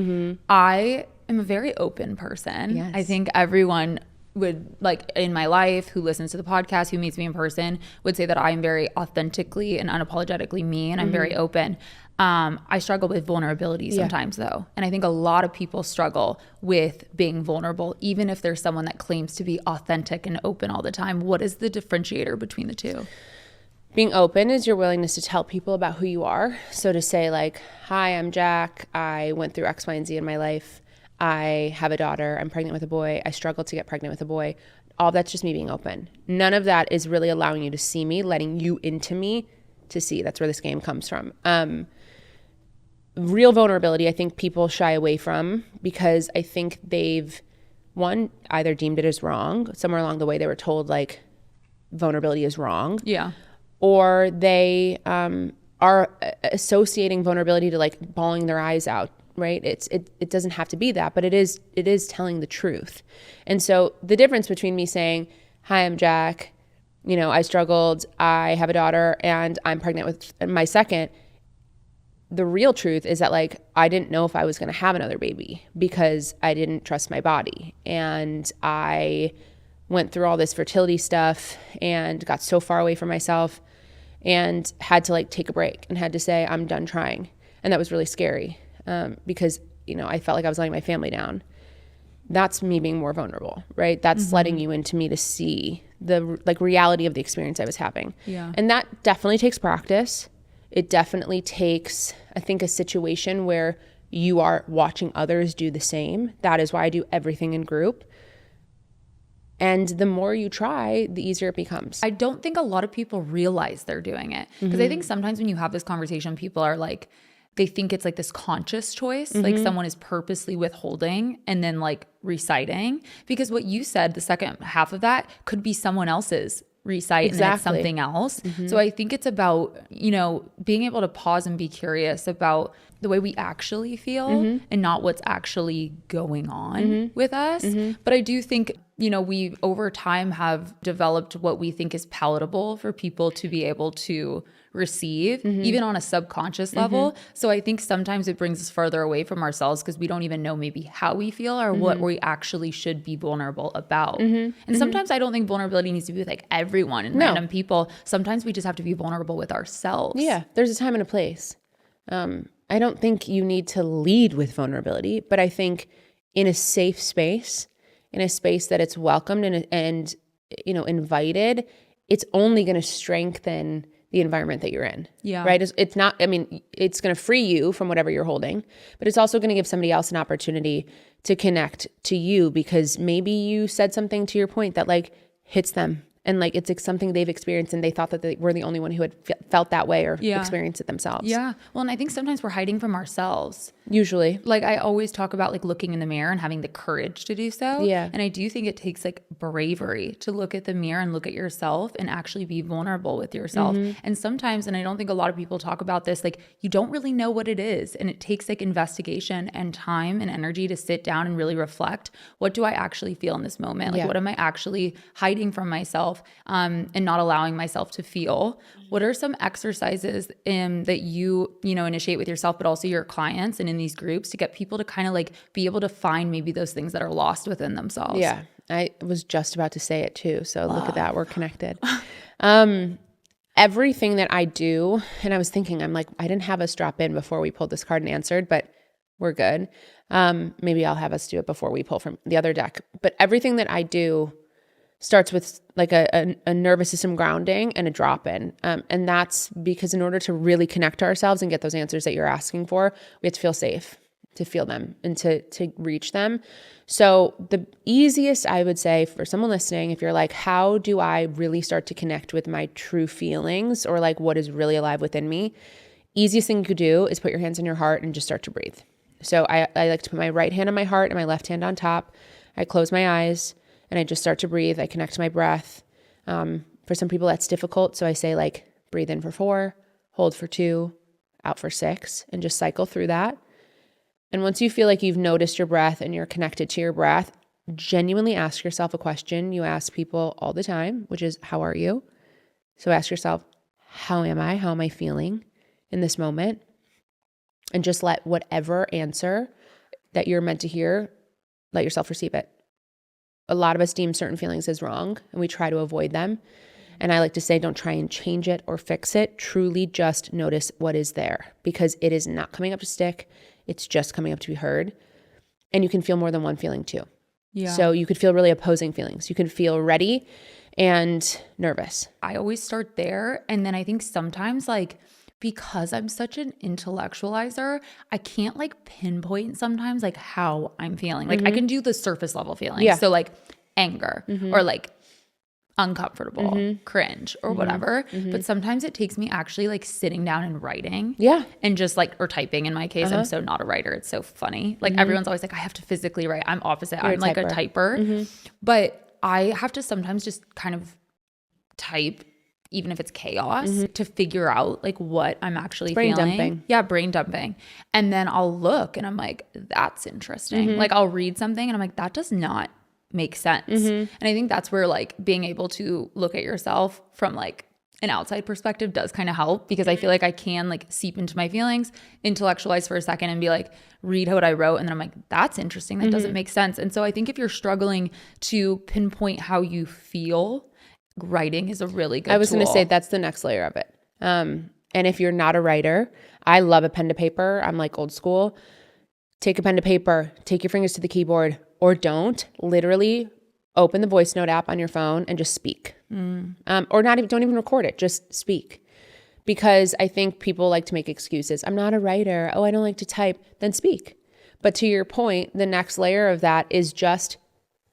S2: I am a very open person.
S1: Yes.
S2: I think everyone would, like, in my life, who listens to the podcast, who meets me in person, would say that I am very authentically and unapologetically me, and I'm very open. I struggle with vulnerability sometimes though. And I think a lot of people struggle with being vulnerable, even if there's someone that claims to be authentic and open all the time. What is the differentiator between the two?
S1: Being open is your willingness to tell people about who you are. So to say like, hi, I'm Jacq. I went through X, Y, and Z in my life. I have a daughter. I'm pregnant with a boy. I struggled to get pregnant with a boy. All that's just me being open. None of that is really allowing you to see me, letting you into me to see. That's where this game comes from. Real vulnerability, I think people shy away from because I think they've, one, either deemed it as wrong. Somewhere along the way they were told like vulnerability is wrong.
S2: Yeah.
S1: Or they are associating vulnerability to like bawling their eyes out, right? It doesn't have to be that, but it is telling the truth. And so the difference between me saying, hi, I'm Jacq, you know, I struggled, I have a daughter, and I'm pregnant with my second, the real truth is that like I didn't know if I was going to have another baby because I didn't trust my body. And I went through all this fertility stuff and got so far away from myself and had to like take a break and had to say, I'm done trying. And that was really scary because, you know, I felt like I was letting my family down. That's me being more vulnerable, right? That's letting you into me to see the like reality of the experience I was having.
S2: Yeah.
S1: And that definitely takes practice. It definitely takes, I think, a situation where you are watching others do the same. That is why I do everything in group. And the more you try, the easier it becomes.
S2: I don't think a lot of people realize they're doing it. Because I think sometimes when you have this conversation, people are like, they think it's like this conscious choice, like someone is purposely withholding and then like reciting. Because what you said, the second half of that could be someone else's recite and then it's something else. So I think it's about, you know, being able to pause and be curious about the way we actually feel and not what's actually going on with us. But I do think, you know, we over time have developed what we think is palatable for people to be able to receive, even on a subconscious level. So I think sometimes it brings us further away from ourselves because we don't even know maybe how we feel or what we actually should be vulnerable about. And sometimes I don't think vulnerability needs to be with like everyone and random people. Sometimes we just have to be vulnerable with ourselves.
S1: Yeah, there's a time and a place. I don't think you need to lead with vulnerability, but I think in a safe space, in a space that it's welcomed and you know, invited, it's only going to strengthen the environment that you're in.
S2: Yeah.
S1: Right. It's not, I mean, it's going to free you from whatever you're holding, but it's also going to give somebody else an opportunity to connect to you because maybe you said something to your point that like hits them. And like, it's like something they've experienced and they thought that they were the only one who had felt that way or experienced it themselves.
S2: Yeah. Well, and I think sometimes we're hiding from ourselves.
S1: Usually.
S2: Like I always talk about like looking in the mirror and having the courage to do so.
S1: Yeah.
S2: And I do think it takes like bravery to look at the mirror and look at yourself and actually be vulnerable with yourself. And sometimes, and I don't think a lot of people talk about this, like you don't really know what it is. And it takes like investigation and time and energy to sit down and really reflect. What do I actually feel in this moment? Like what am I actually hiding from myself and not allowing myself to feel? What are some exercises that you know, initiate with yourself, but also your clients and in these groups to get people to kind of like be able to find maybe those things that are lost within themselves?
S1: Yeah, I was just about to say it too. So look at that. We're connected. Everything that I do, and I was thinking, I'm like, I didn't have us drop in before we pulled this card and answered, but we're good. Maybe I'll have us do it before we pull from the other deck. But everything that I do starts with like a nervous system grounding and a drop in. And that's because in order to really connect to ourselves and get those answers that you're asking for, we have to feel safe, to feel them and to reach them. So the easiest, I would say, for someone listening, if you're like, how do I really start to connect with my true feelings or like what is really alive within me? Easiest thing you could do is put your hands on your heart and just start to breathe. So I like to put my right hand on my heart and my left hand on top. I close my eyes and I just start to breathe. I connect to my breath. For some people that's difficult. So I say like, breathe in for 4, hold for 2, out for 6, and just cycle through that. And once you feel like you've noticed your breath and you're connected to your breath, genuinely ask yourself a question you ask people all the time, which is, how are you? So ask yourself, how am I? How am I feeling in this moment? And just let whatever answer that you're meant to hear, let yourself receive it. A lot of us deem certain feelings as wrong and we try to avoid them. And I like to say, don't try and change it or fix it. Truly just notice what is there, because it is not coming up to stick. It's just coming up to be heard. And you can feel more than one feeling too. Yeah. So you could feel really opposing feelings. You can feel ready and nervous.
S2: I always start there. And then I think sometimes like, because I'm such an intellectualizer, I can't like pinpoint sometimes like how I'm feeling. Like I can do the surface level feelings. Yeah. So like anger or like uncomfortable, cringe or whatever. But sometimes it takes me actually like sitting down and writing. Yeah. And just like, or typing in my case. I'm so not a writer. It's so funny. Like everyone's always like, I have to physically write. I'm opposite. I'm like a typer. But I have to sometimes just kind of type, even if it's chaos, to figure out like what I'm actually feeling. Brain dumping. Yeah, brain dumping. And then I'll look and I'm like, that's interesting. Like I'll read something and I'm like, that does not make sense. And I think that's where like being able to look at yourself from like an outside perspective does kind of help, because I feel like I can like seep into my feelings, intellectualize for a second and be like, read what I wrote. And then I'm like, that's interesting. That doesn't make sense. And so I think if you're struggling to pinpoint how you feel, writing is a really good tool.
S1: I was going to say that's the next layer of it. And if you're not a writer, I love a pen to paper. I'm like old school. Take a pen to paper, take your fingers to the keyboard, or don't. Literally open the voice note app on your phone and just speak. Or don't even record it, just speak. Because I think people like to make excuses. I'm not a writer. Oh, I don't like to type. Then speak. But to your point, the next layer of that is just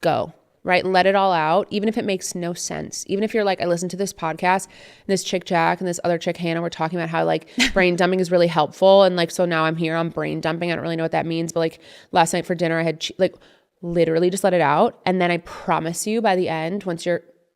S1: go. Right? Let it all out, even if it makes no sense. Even if you're like, I listened to this podcast and this chick Jacq and this other chick Hannah were talking about how like brain dumping is really helpful. And like, so now I'm here on brain dumping. I don't really know what that means. But like last night for dinner, I had like literally just let it out. And then I promise you by the end, once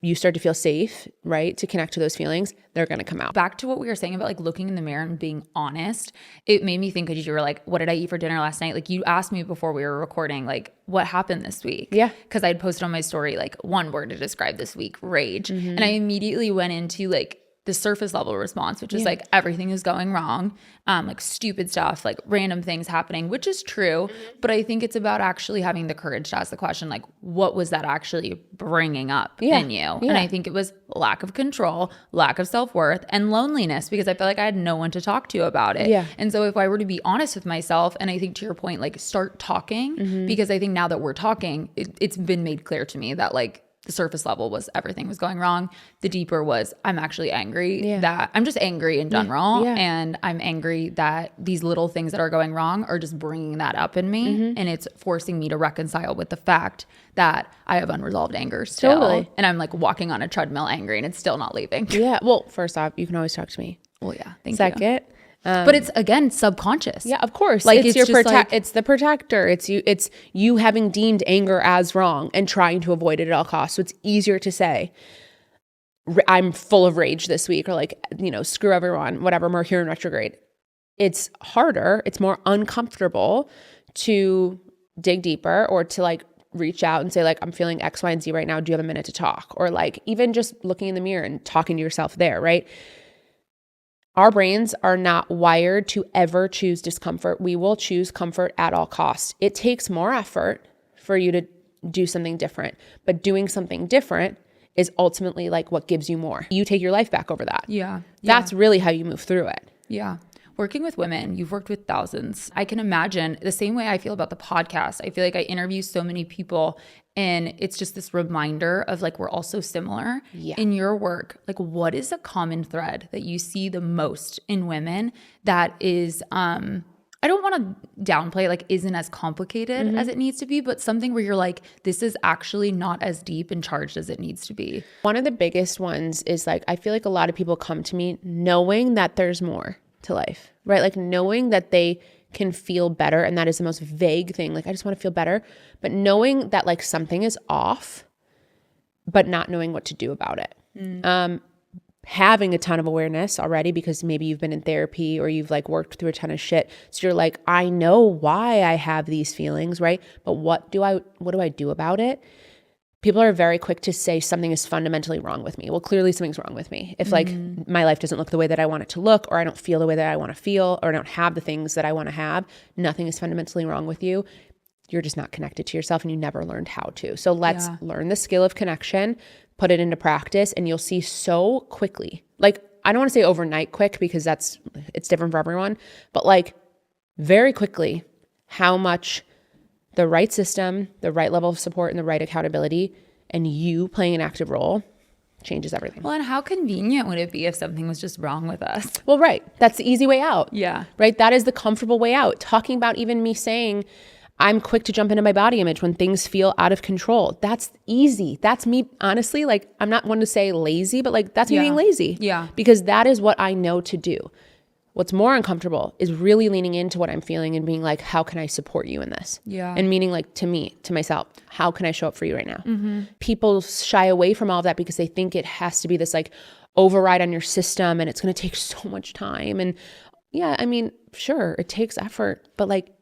S1: you start to feel safe, right, to connect to those feelings, they're going to come out.
S2: Back to what we were saying about like looking in the mirror and being honest, it made me think, because you were like, what did I eat for dinner last night? Like you asked me before we were recording, like what happened this week? Yeah. Because I had posted on my story, like one word to describe this week, rage. And I immediately went into like the surface level response, which is like everything is going wrong, like stupid stuff, like random things happening, which is true. But I think it's about actually having the courage to ask the question, like, what was that actually bringing up in you? And I think it was lack of control, lack of self-worth, and loneliness, because I felt like I had no one to talk to about it. And so if I were to be honest with myself, and I think to your point, like start talking, because I think now that we're talking, it's been made clear to me that like, the surface level was everything was going wrong. The deeper was I'm actually angry that I'm just angry in general. And I'm angry that these little things that are going wrong are just bringing that up in me. And it's forcing me to reconcile with the fact that I have unresolved anger still. Totally. And I'm like walking on a treadmill angry and it's still not leaving.
S1: Yeah. Well, first off, you can always talk to me.
S2: Well, yeah.
S1: Thank you.
S2: But it's again subconscious.
S1: Yeah, of course. Like it's your it's the protector. It's you having deemed anger as wrong and trying to avoid it at all costs. So it's easier to say, I'm full of rage this week, or like, screw everyone, whatever, Mercury in retrograde. It's harder. It's more uncomfortable to dig deeper, or to like reach out and say like, I'm feeling X, Y, and Z right now. Do you have a minute to talk? Or like even just looking in the mirror and talking to yourself there, right? Our brains are not wired to ever choose discomfort. We will choose comfort at all costs. It takes more effort for you to do something different, but doing something different is ultimately like what gives you more. You take your life back over that.
S2: Yeah.
S1: That's really how you move through it.
S2: Yeah. Working with women, you've worked with thousands. I can imagine the same way I feel about the podcast. I feel like I interview so many people And it's just this reminder of like, we're all so similar. In your work. Like, what is a common thread that you see the most in women that is, I don't want to downplay, like isn't as complicated as it needs to be, but something where you're like, this is actually not as deep and charged as it needs to be.
S1: One of the biggest ones is like, I feel like a lot of people come to me knowing that there's more to life, right? Like knowing that they can feel better. And that is the most vague thing. Like, I just want to feel better, but knowing that like something is off, but not knowing what to do about it. Having a ton of awareness already because maybe you've been in therapy or you've like worked through a ton of shit. So you're like, I know why I have these feelings, right? But what do I do about it? People are very quick to say something is fundamentally wrong with me. Well, clearly something's wrong with me. If like my life doesn't look the way that I want it to look, or I don't feel the way that I want to feel, or I don't have the things that I want to have, nothing is fundamentally wrong with you. You're just not connected to yourself and you never learned how to. So let's learn the skill of connection, put it into practice, and you'll see so quickly. Like, I don't want to say overnight quick because it's different for everyone, but like very quickly how much the right system, the right level of support, and the right accountability, and you playing an active role changes everything.
S2: Well, and how convenient would it be if something was just wrong with us?
S1: Well, right. That's the easy way out.
S2: Yeah.
S1: Right? That is the comfortable way out. Talking about even me saying, I'm quick to jump into my body image when things feel out of control. That's easy. That's me, honestly, like I'm not one to say lazy, but like that's me being lazy.
S2: Yeah.
S1: Because that is what I know to do. What's more uncomfortable is really leaning into what I'm feeling and being like, how can I support you in this?
S2: Yeah.
S1: And meaning like to myself, how can I show up for you right now? People shy away from all of that because they think it has to be this like override on your system and it's going to take so much time. And yeah, I mean, sure, it takes effort, but like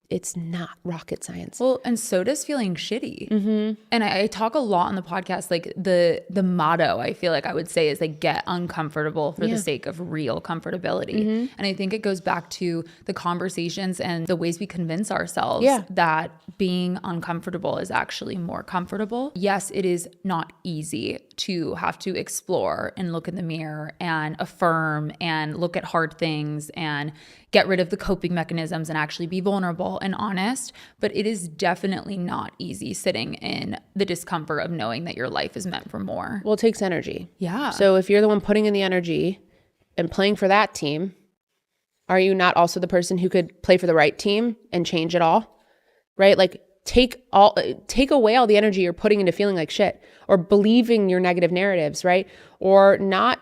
S1: it's not rocket science.
S2: Well, and so does feeling shitty. And I talk a lot on the podcast, like the motto I feel like I would say is like, get uncomfortable for the sake of real comfortability. And I think it goes back to the conversations and the ways we convince ourselves that being uncomfortable is actually more comfortable. Yes, it is not easy to have to explore and look in the mirror and affirm and look at hard things and get rid of the coping mechanisms and actually be vulnerable and honest. But it is definitely not easy sitting in the discomfort of knowing that your life is meant for more.
S1: Well, it takes energy.
S2: Yeah.
S1: So if you're the one putting in the energy and playing for that team, are you not also the person who could play for the right team and change it all? Right? Like take away all the energy you're putting into feeling like shit or believing your negative narratives, right? Or not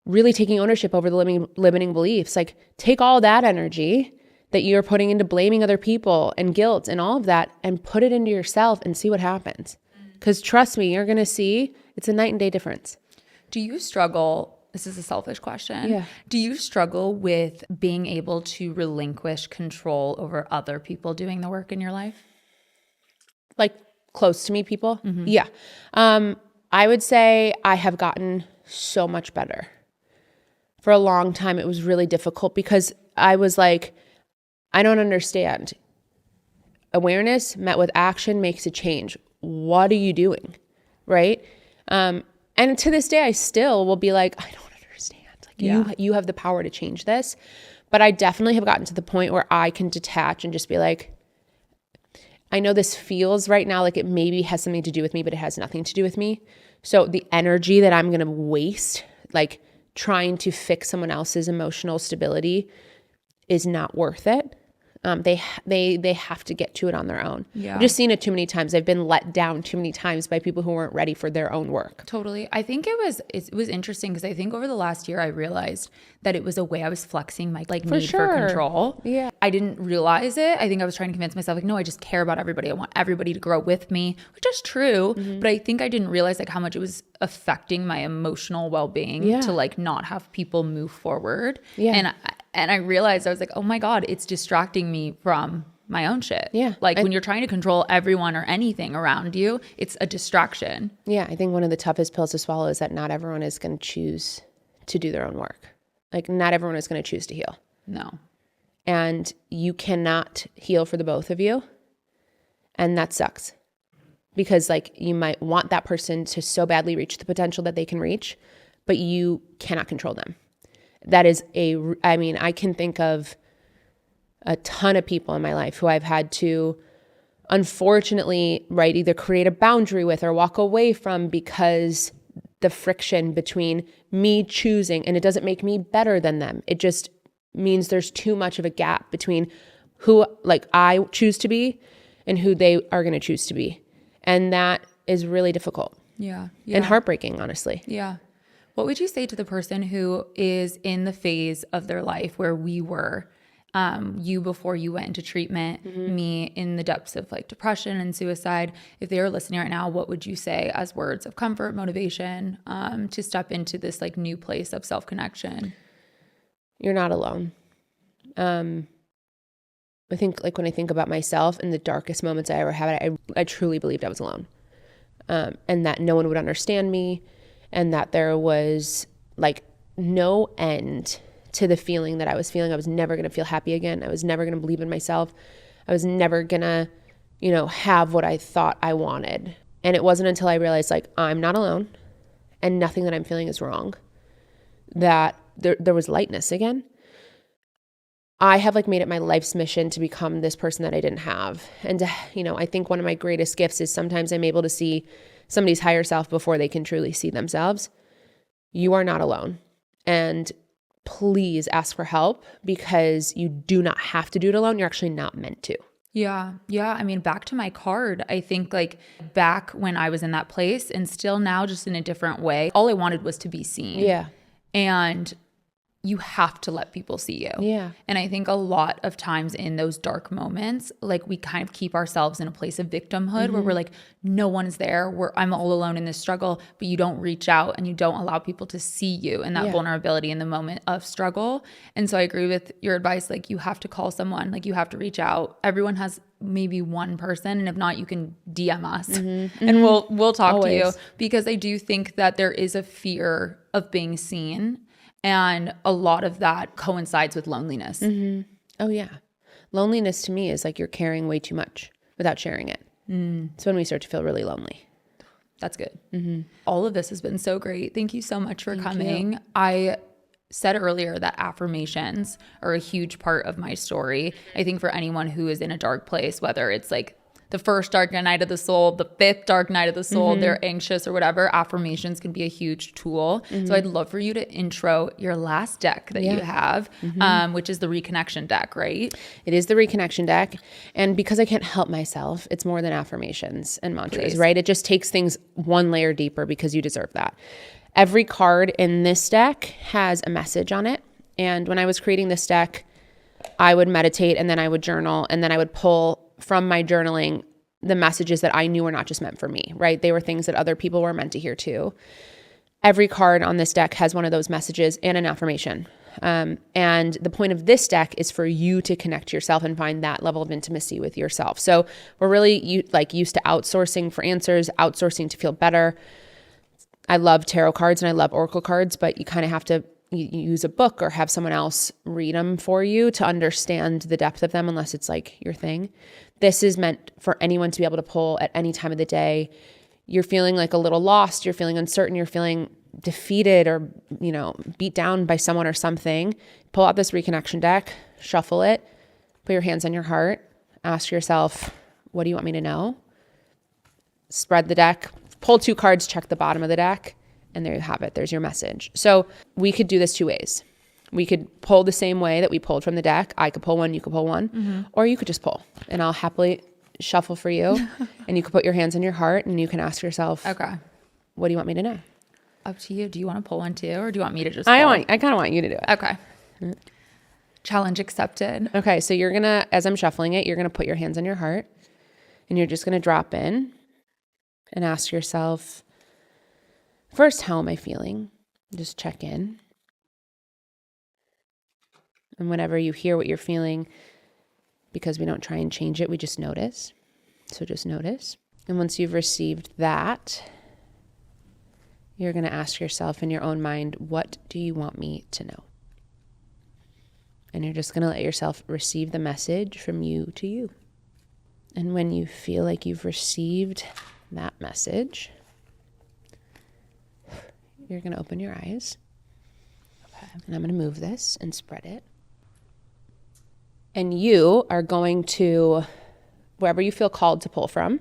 S1: really taking ownership over the limiting beliefs. Like take all that energy that you're putting into blaming other people and guilt and all of that and put it into yourself and see what happens. Because trust me, you're going to see it's a night and day difference.
S2: Do you struggle? This is a selfish question.
S1: Yeah.
S2: Do you struggle with being able to relinquish control over other people doing the work in your life?
S1: Like close to me people? Yeah. I would say I have gotten so much better. For a long time, it was really difficult because I was like, I don't understand. Awareness met with action makes a change. What are you doing? Right? And to this day, I still will be like, I don't understand. Like you have the power to change this. But I definitely have gotten to the point where I can detach and just be like, I know this feels right now like it maybe has something to do with me, but it has nothing to do with me. So the energy that I'm going to waste, like trying to fix someone else's emotional stability is not worth it. They have to get to it on their own.
S2: Yeah.
S1: I've just seen it too many times. I've been let down too many times by people who weren't ready for their own work.
S2: Totally. I think it was interesting because I think over the last year I realized that it was a way I was flexing my need for control.
S1: Yeah.
S2: I didn't realize it. I think I was trying to convince myself like, no, I just care about everybody. I want everybody to grow with me, which is true. But I think I didn't realize like how much it was affecting my emotional well-being to like not have people move forward. Yeah. And I realized I was like, oh my God, it's distracting me from my own shit.
S1: Yeah.
S2: Like when you're trying to control everyone or anything around you, it's a distraction.
S1: Yeah. I think one of the toughest pills to swallow is that not everyone is going to choose to do their own work. Like not everyone is going to choose to heal.
S2: No.
S1: And you cannot heal for the both of you. And that sucks. Because like you might want that person to so badly reach the potential that they can reach, but you cannot control them. That is I can think of a ton of people in my life who I've had to unfortunately, right, either create a boundary with or walk away from because the friction between me choosing, and it doesn't make me better than them. It just means there's too much of a gap between who like I choose to be and who they are going to choose to be. And that is really difficult.
S2: Yeah.
S1: And heartbreaking, honestly.
S2: Yeah. What would you say to the person who is in the phase of their life where we were, you before you went into treatment, me in the depths of like depression and suicide? If they were listening right now, what would you say as words of comfort, motivation, to step into this like new place of self-connection?
S1: You're not alone. I think like when I think about myself in the darkest moments I ever had, I truly believed I was alone. And that no one would understand me, and that there was like no end to the feeling that I was feeling. I was never going to feel happy again. I was never going to believe in myself. I was never going to, have what I thought I wanted. And it wasn't until I realized like I'm not alone and nothing that I'm feeling is wrong, that there was lightness again. I have like made it my life's mission to become this person that I didn't have. And, I think one of my greatest gifts is sometimes I'm able to see somebody's higher self before they can truly see themselves. You are not alone. And please ask for help, because you do not have to do it alone. You're actually not meant to.
S2: Yeah. Yeah. I mean, back to my card, I think like back when I was in that place and still now just in a different way, all I wanted was to be seen.
S1: Yeah.
S2: And you have to let people see you.
S1: Yeah.
S2: And I think a lot of times in those dark moments, like we kind of keep ourselves in a place of victimhood where we're like, no one is there. I'm all alone in this struggle, but you don't reach out and you don't allow people to see you in that vulnerability in the moment of struggle. And so I agree with your advice. Like you have to call someone, like you have to reach out. Everyone has maybe one person, and if not, you can DM us and we'll talk to you, because I do think that there is a fear of being seen. And a lot of that coincides with loneliness.
S1: Oh, yeah. Loneliness to me is like you're carrying way too much without sharing it. It's when we start to feel really lonely.
S2: That's good. All of this has been so great. Thank you so much for coming. I said earlier that affirmations are a huge part of my story. I think for anyone who is in a dark place, whether it's like the first dark night of the soul, the fifth dark night of the soul, they're anxious or whatever, affirmations can be a huge tool. So I'd love for you to intro your last deck that you have, which is the reconnection deck, right?
S1: It is the reconnection deck. And because I can't help myself, it's more than affirmations and mantras, right? It just takes things one layer deeper because you deserve that. Every card in this deck has a message on it. And when I was creating this deck, I would meditate and then I would journal and then I would pull from my journaling the messages that I knew were not just meant for me, right? They were things that other people were meant to hear too. Every card on this deck has one of those messages and an affirmation. And the point of this deck is for you to connect to yourself and find that level of intimacy with yourself. So we're really used to outsourcing for answers, outsourcing to feel better. I love tarot cards and I love oracle cards, but you kind of have to use a book or have someone else read them for you to understand the depth of them, unless it's like your thing. This is meant for anyone to be able to pull at any time of the day. You're feeling like a little lost, you're feeling uncertain, you're feeling defeated or, beat down by someone or something. Pull out this reconnection deck, shuffle it, put your hands on your heart, ask yourself, what do you want me to know? Spread the deck, pull 2 cards, check the bottom of the deck. And there you have it. There's your message. So we could do this 2 ways. We could pull the same way that we pulled from the deck. I could pull one, you could pull one, or you could just pull and I'll happily shuffle for you. And you could put your hands on your heart and you can ask yourself, okay, what do you want me to know?
S2: Up to you. Do you want to pull one too? Or do you want me to just pull?
S1: I kind of want you to do it.
S2: Okay. Challenge accepted.
S1: Okay. So you're going to, as I'm shuffling it, you're going to put your hands on your heart and you're just going to drop in and ask yourself, first, how am I feeling? Just check in. And whenever you hear what you're feeling, because we don't try and change it, we just notice. So just notice. And once you've received that, you're going to ask yourself in your own mind, what do you want me to know? And you're just going to let yourself receive the message from you to you. And when you feel like you've received that message, you're going to open your eyes. Okay. And I'm going to move this and spread it. And you are going to wherever you feel called to pull from.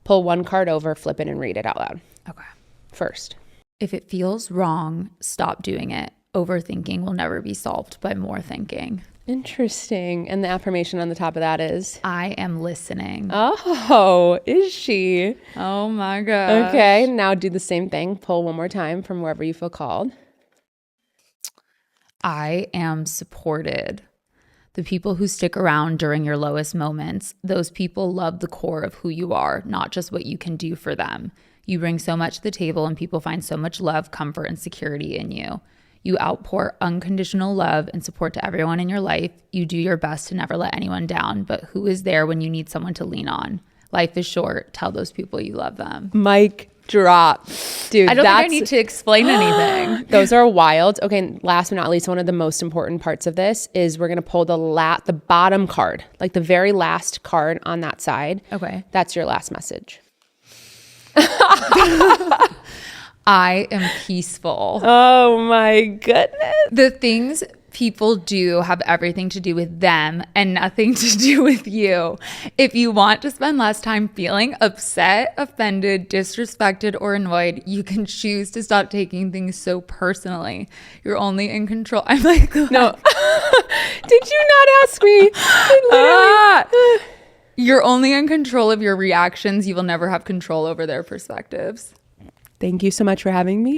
S1: Pull one card over, flip it, and read it out loud.
S2: Okay.
S1: First.
S2: If it feels wrong, stop doing it. Overthinking will never be solved by more thinking.
S1: Interesting. And the affirmation on the top of that is?
S2: I am listening.
S1: Oh, is she?
S2: Oh my gosh.
S1: Okay, now do the same thing. Pull one more time from wherever you feel called.
S2: I am supported. The people who stick around during your lowest moments, those people love the core of who you are, not just what you can do for them. You bring so much to the table and people find so much love, comfort, and security in you. You outpour unconditional love and support to everyone in your life. You do your best to never let anyone down, but who is there when you need someone to lean on? Life is short. Tell those people you love them.
S1: Mic drop. Dude,
S2: I don't think I need to explain anything.
S1: Those are wild. Okay, last but not least, one of the most important parts of this is we're going to pull the bottom card, like the very last card on that side.
S2: Okay.
S1: That's your last message.
S2: I am peaceful.
S1: Oh my goodness.
S2: The things people do have everything to do with them and nothing to do with you. If you want to spend less time feeling upset, offended, disrespected, or annoyed, you can choose to stop taking things so personally. You're only in control. I'm like,
S1: no. Did you not ask me?
S2: You're only in control of your reactions. You will never have control over their perspectives.
S1: Thank you so much for having me.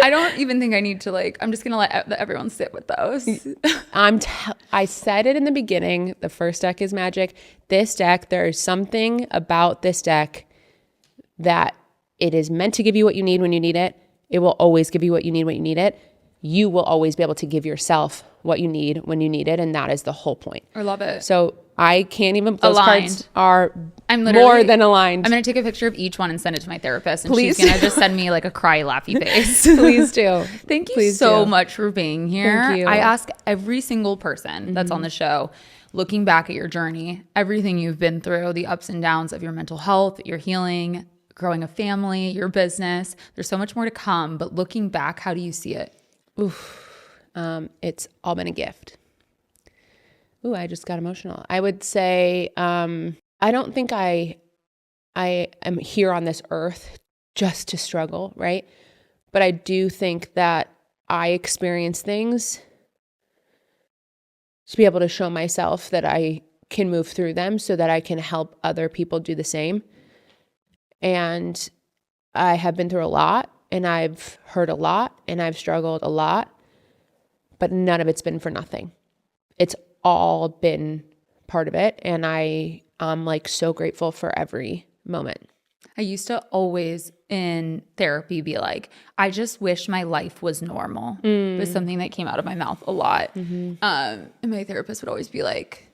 S2: I don't even think I need to I'm just going to let everyone sit with those.
S1: I said it in the beginning, the first deck is magic. This deck, there is something about this deck that it is meant to give you what you need when you need it. It will always give you what you need when you need it. You will always be able to give yourself what you need when you need it. And that is the whole point.
S2: I love it.
S1: So I can't even, those
S2: aligned.
S1: Cards are more than aligned.
S2: I'm going to take a picture of each one and send it to my therapist. And
S1: Please.
S2: She's going to just send me a cry laughy face.
S1: Please do.
S2: Thank you
S1: Please
S2: so
S1: do.
S2: much for being here.
S1: Thank you.
S2: I ask every single person that's on the show, looking back at your journey, everything you've been through, the ups and downs of your mental health, your healing, growing a family, your business. There's so much more to come. But looking back, how do you see it?
S1: It's all been a gift. Ooh, I just got emotional. I would say, I don't think I am here on this earth just to struggle, right? But I do think that I experience things to be able to show myself that I can move through them so that I can help other people do the same. And I have been through a lot, and I've hurt a lot, and I've struggled a lot, but none of it's been for nothing. It's all been part of it. And I'm so grateful for every moment.
S2: I used to always in therapy be like, I just wish my life was normal. It was something that came out of my mouth a lot. And my therapist would always be like,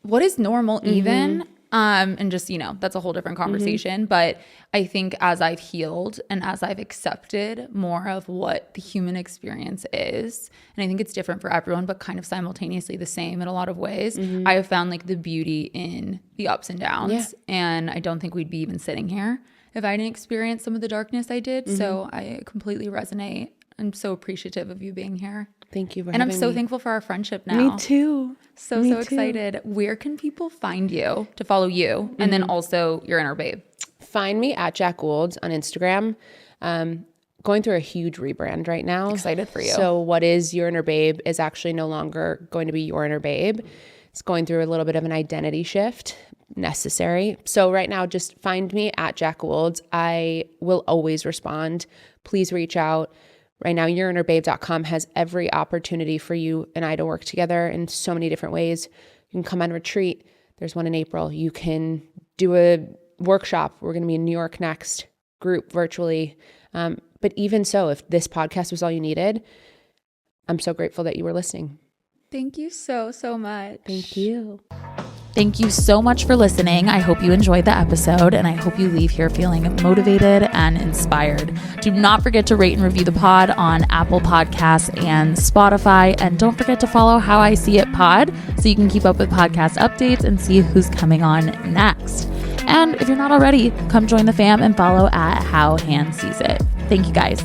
S2: what is normal even? And just, that's a whole different conversation. But I think as I've healed and as I've accepted more of what the human experience is, and I think it's different for everyone, but kind of simultaneously the same in a lot of ways, I have found the beauty in the ups and downs. Yeah. And I don't think we'd be even sitting here if I didn't experience some of the darkness I did. So I completely resonate. I'm so appreciative of you being here.
S1: Thank you for
S2: having me. And I'm so thankful for our friendship now.
S1: Me too.
S2: So excited. Where can people find you to follow you? And then also your inner babe?
S1: Find me at Jacq Gold on Instagram. Going through a huge rebrand right now.
S2: Excited for you.
S1: So what is Your Inner Babe is actually no longer going to be Your Inner Babe. It's going through a little bit of an identity shift, necessary. So right now, just find me at Jacq Gold. I will always respond. Please reach out. Right now, yourinnerbabe.com has every opportunity for you and I to work together in so many different ways. You can come on retreat. There's one in April. You can do a workshop. We're going to be in New York next, group virtually. But even so, if this podcast was all you needed, I'm so grateful that you were listening.
S2: Thank you so much.
S1: Thank you.
S2: Thank you so much for listening. I hope you enjoyed the episode, and I hope you leave here feeling motivated and inspired. Do not forget to rate and review the pod on Apple Podcasts and Spotify. And don't forget to follow How I See It Pod so you can keep up with podcast updates and see who's coming on next. And if you're not already, come join the fam and follow at How Han Sees It. Thank you guys.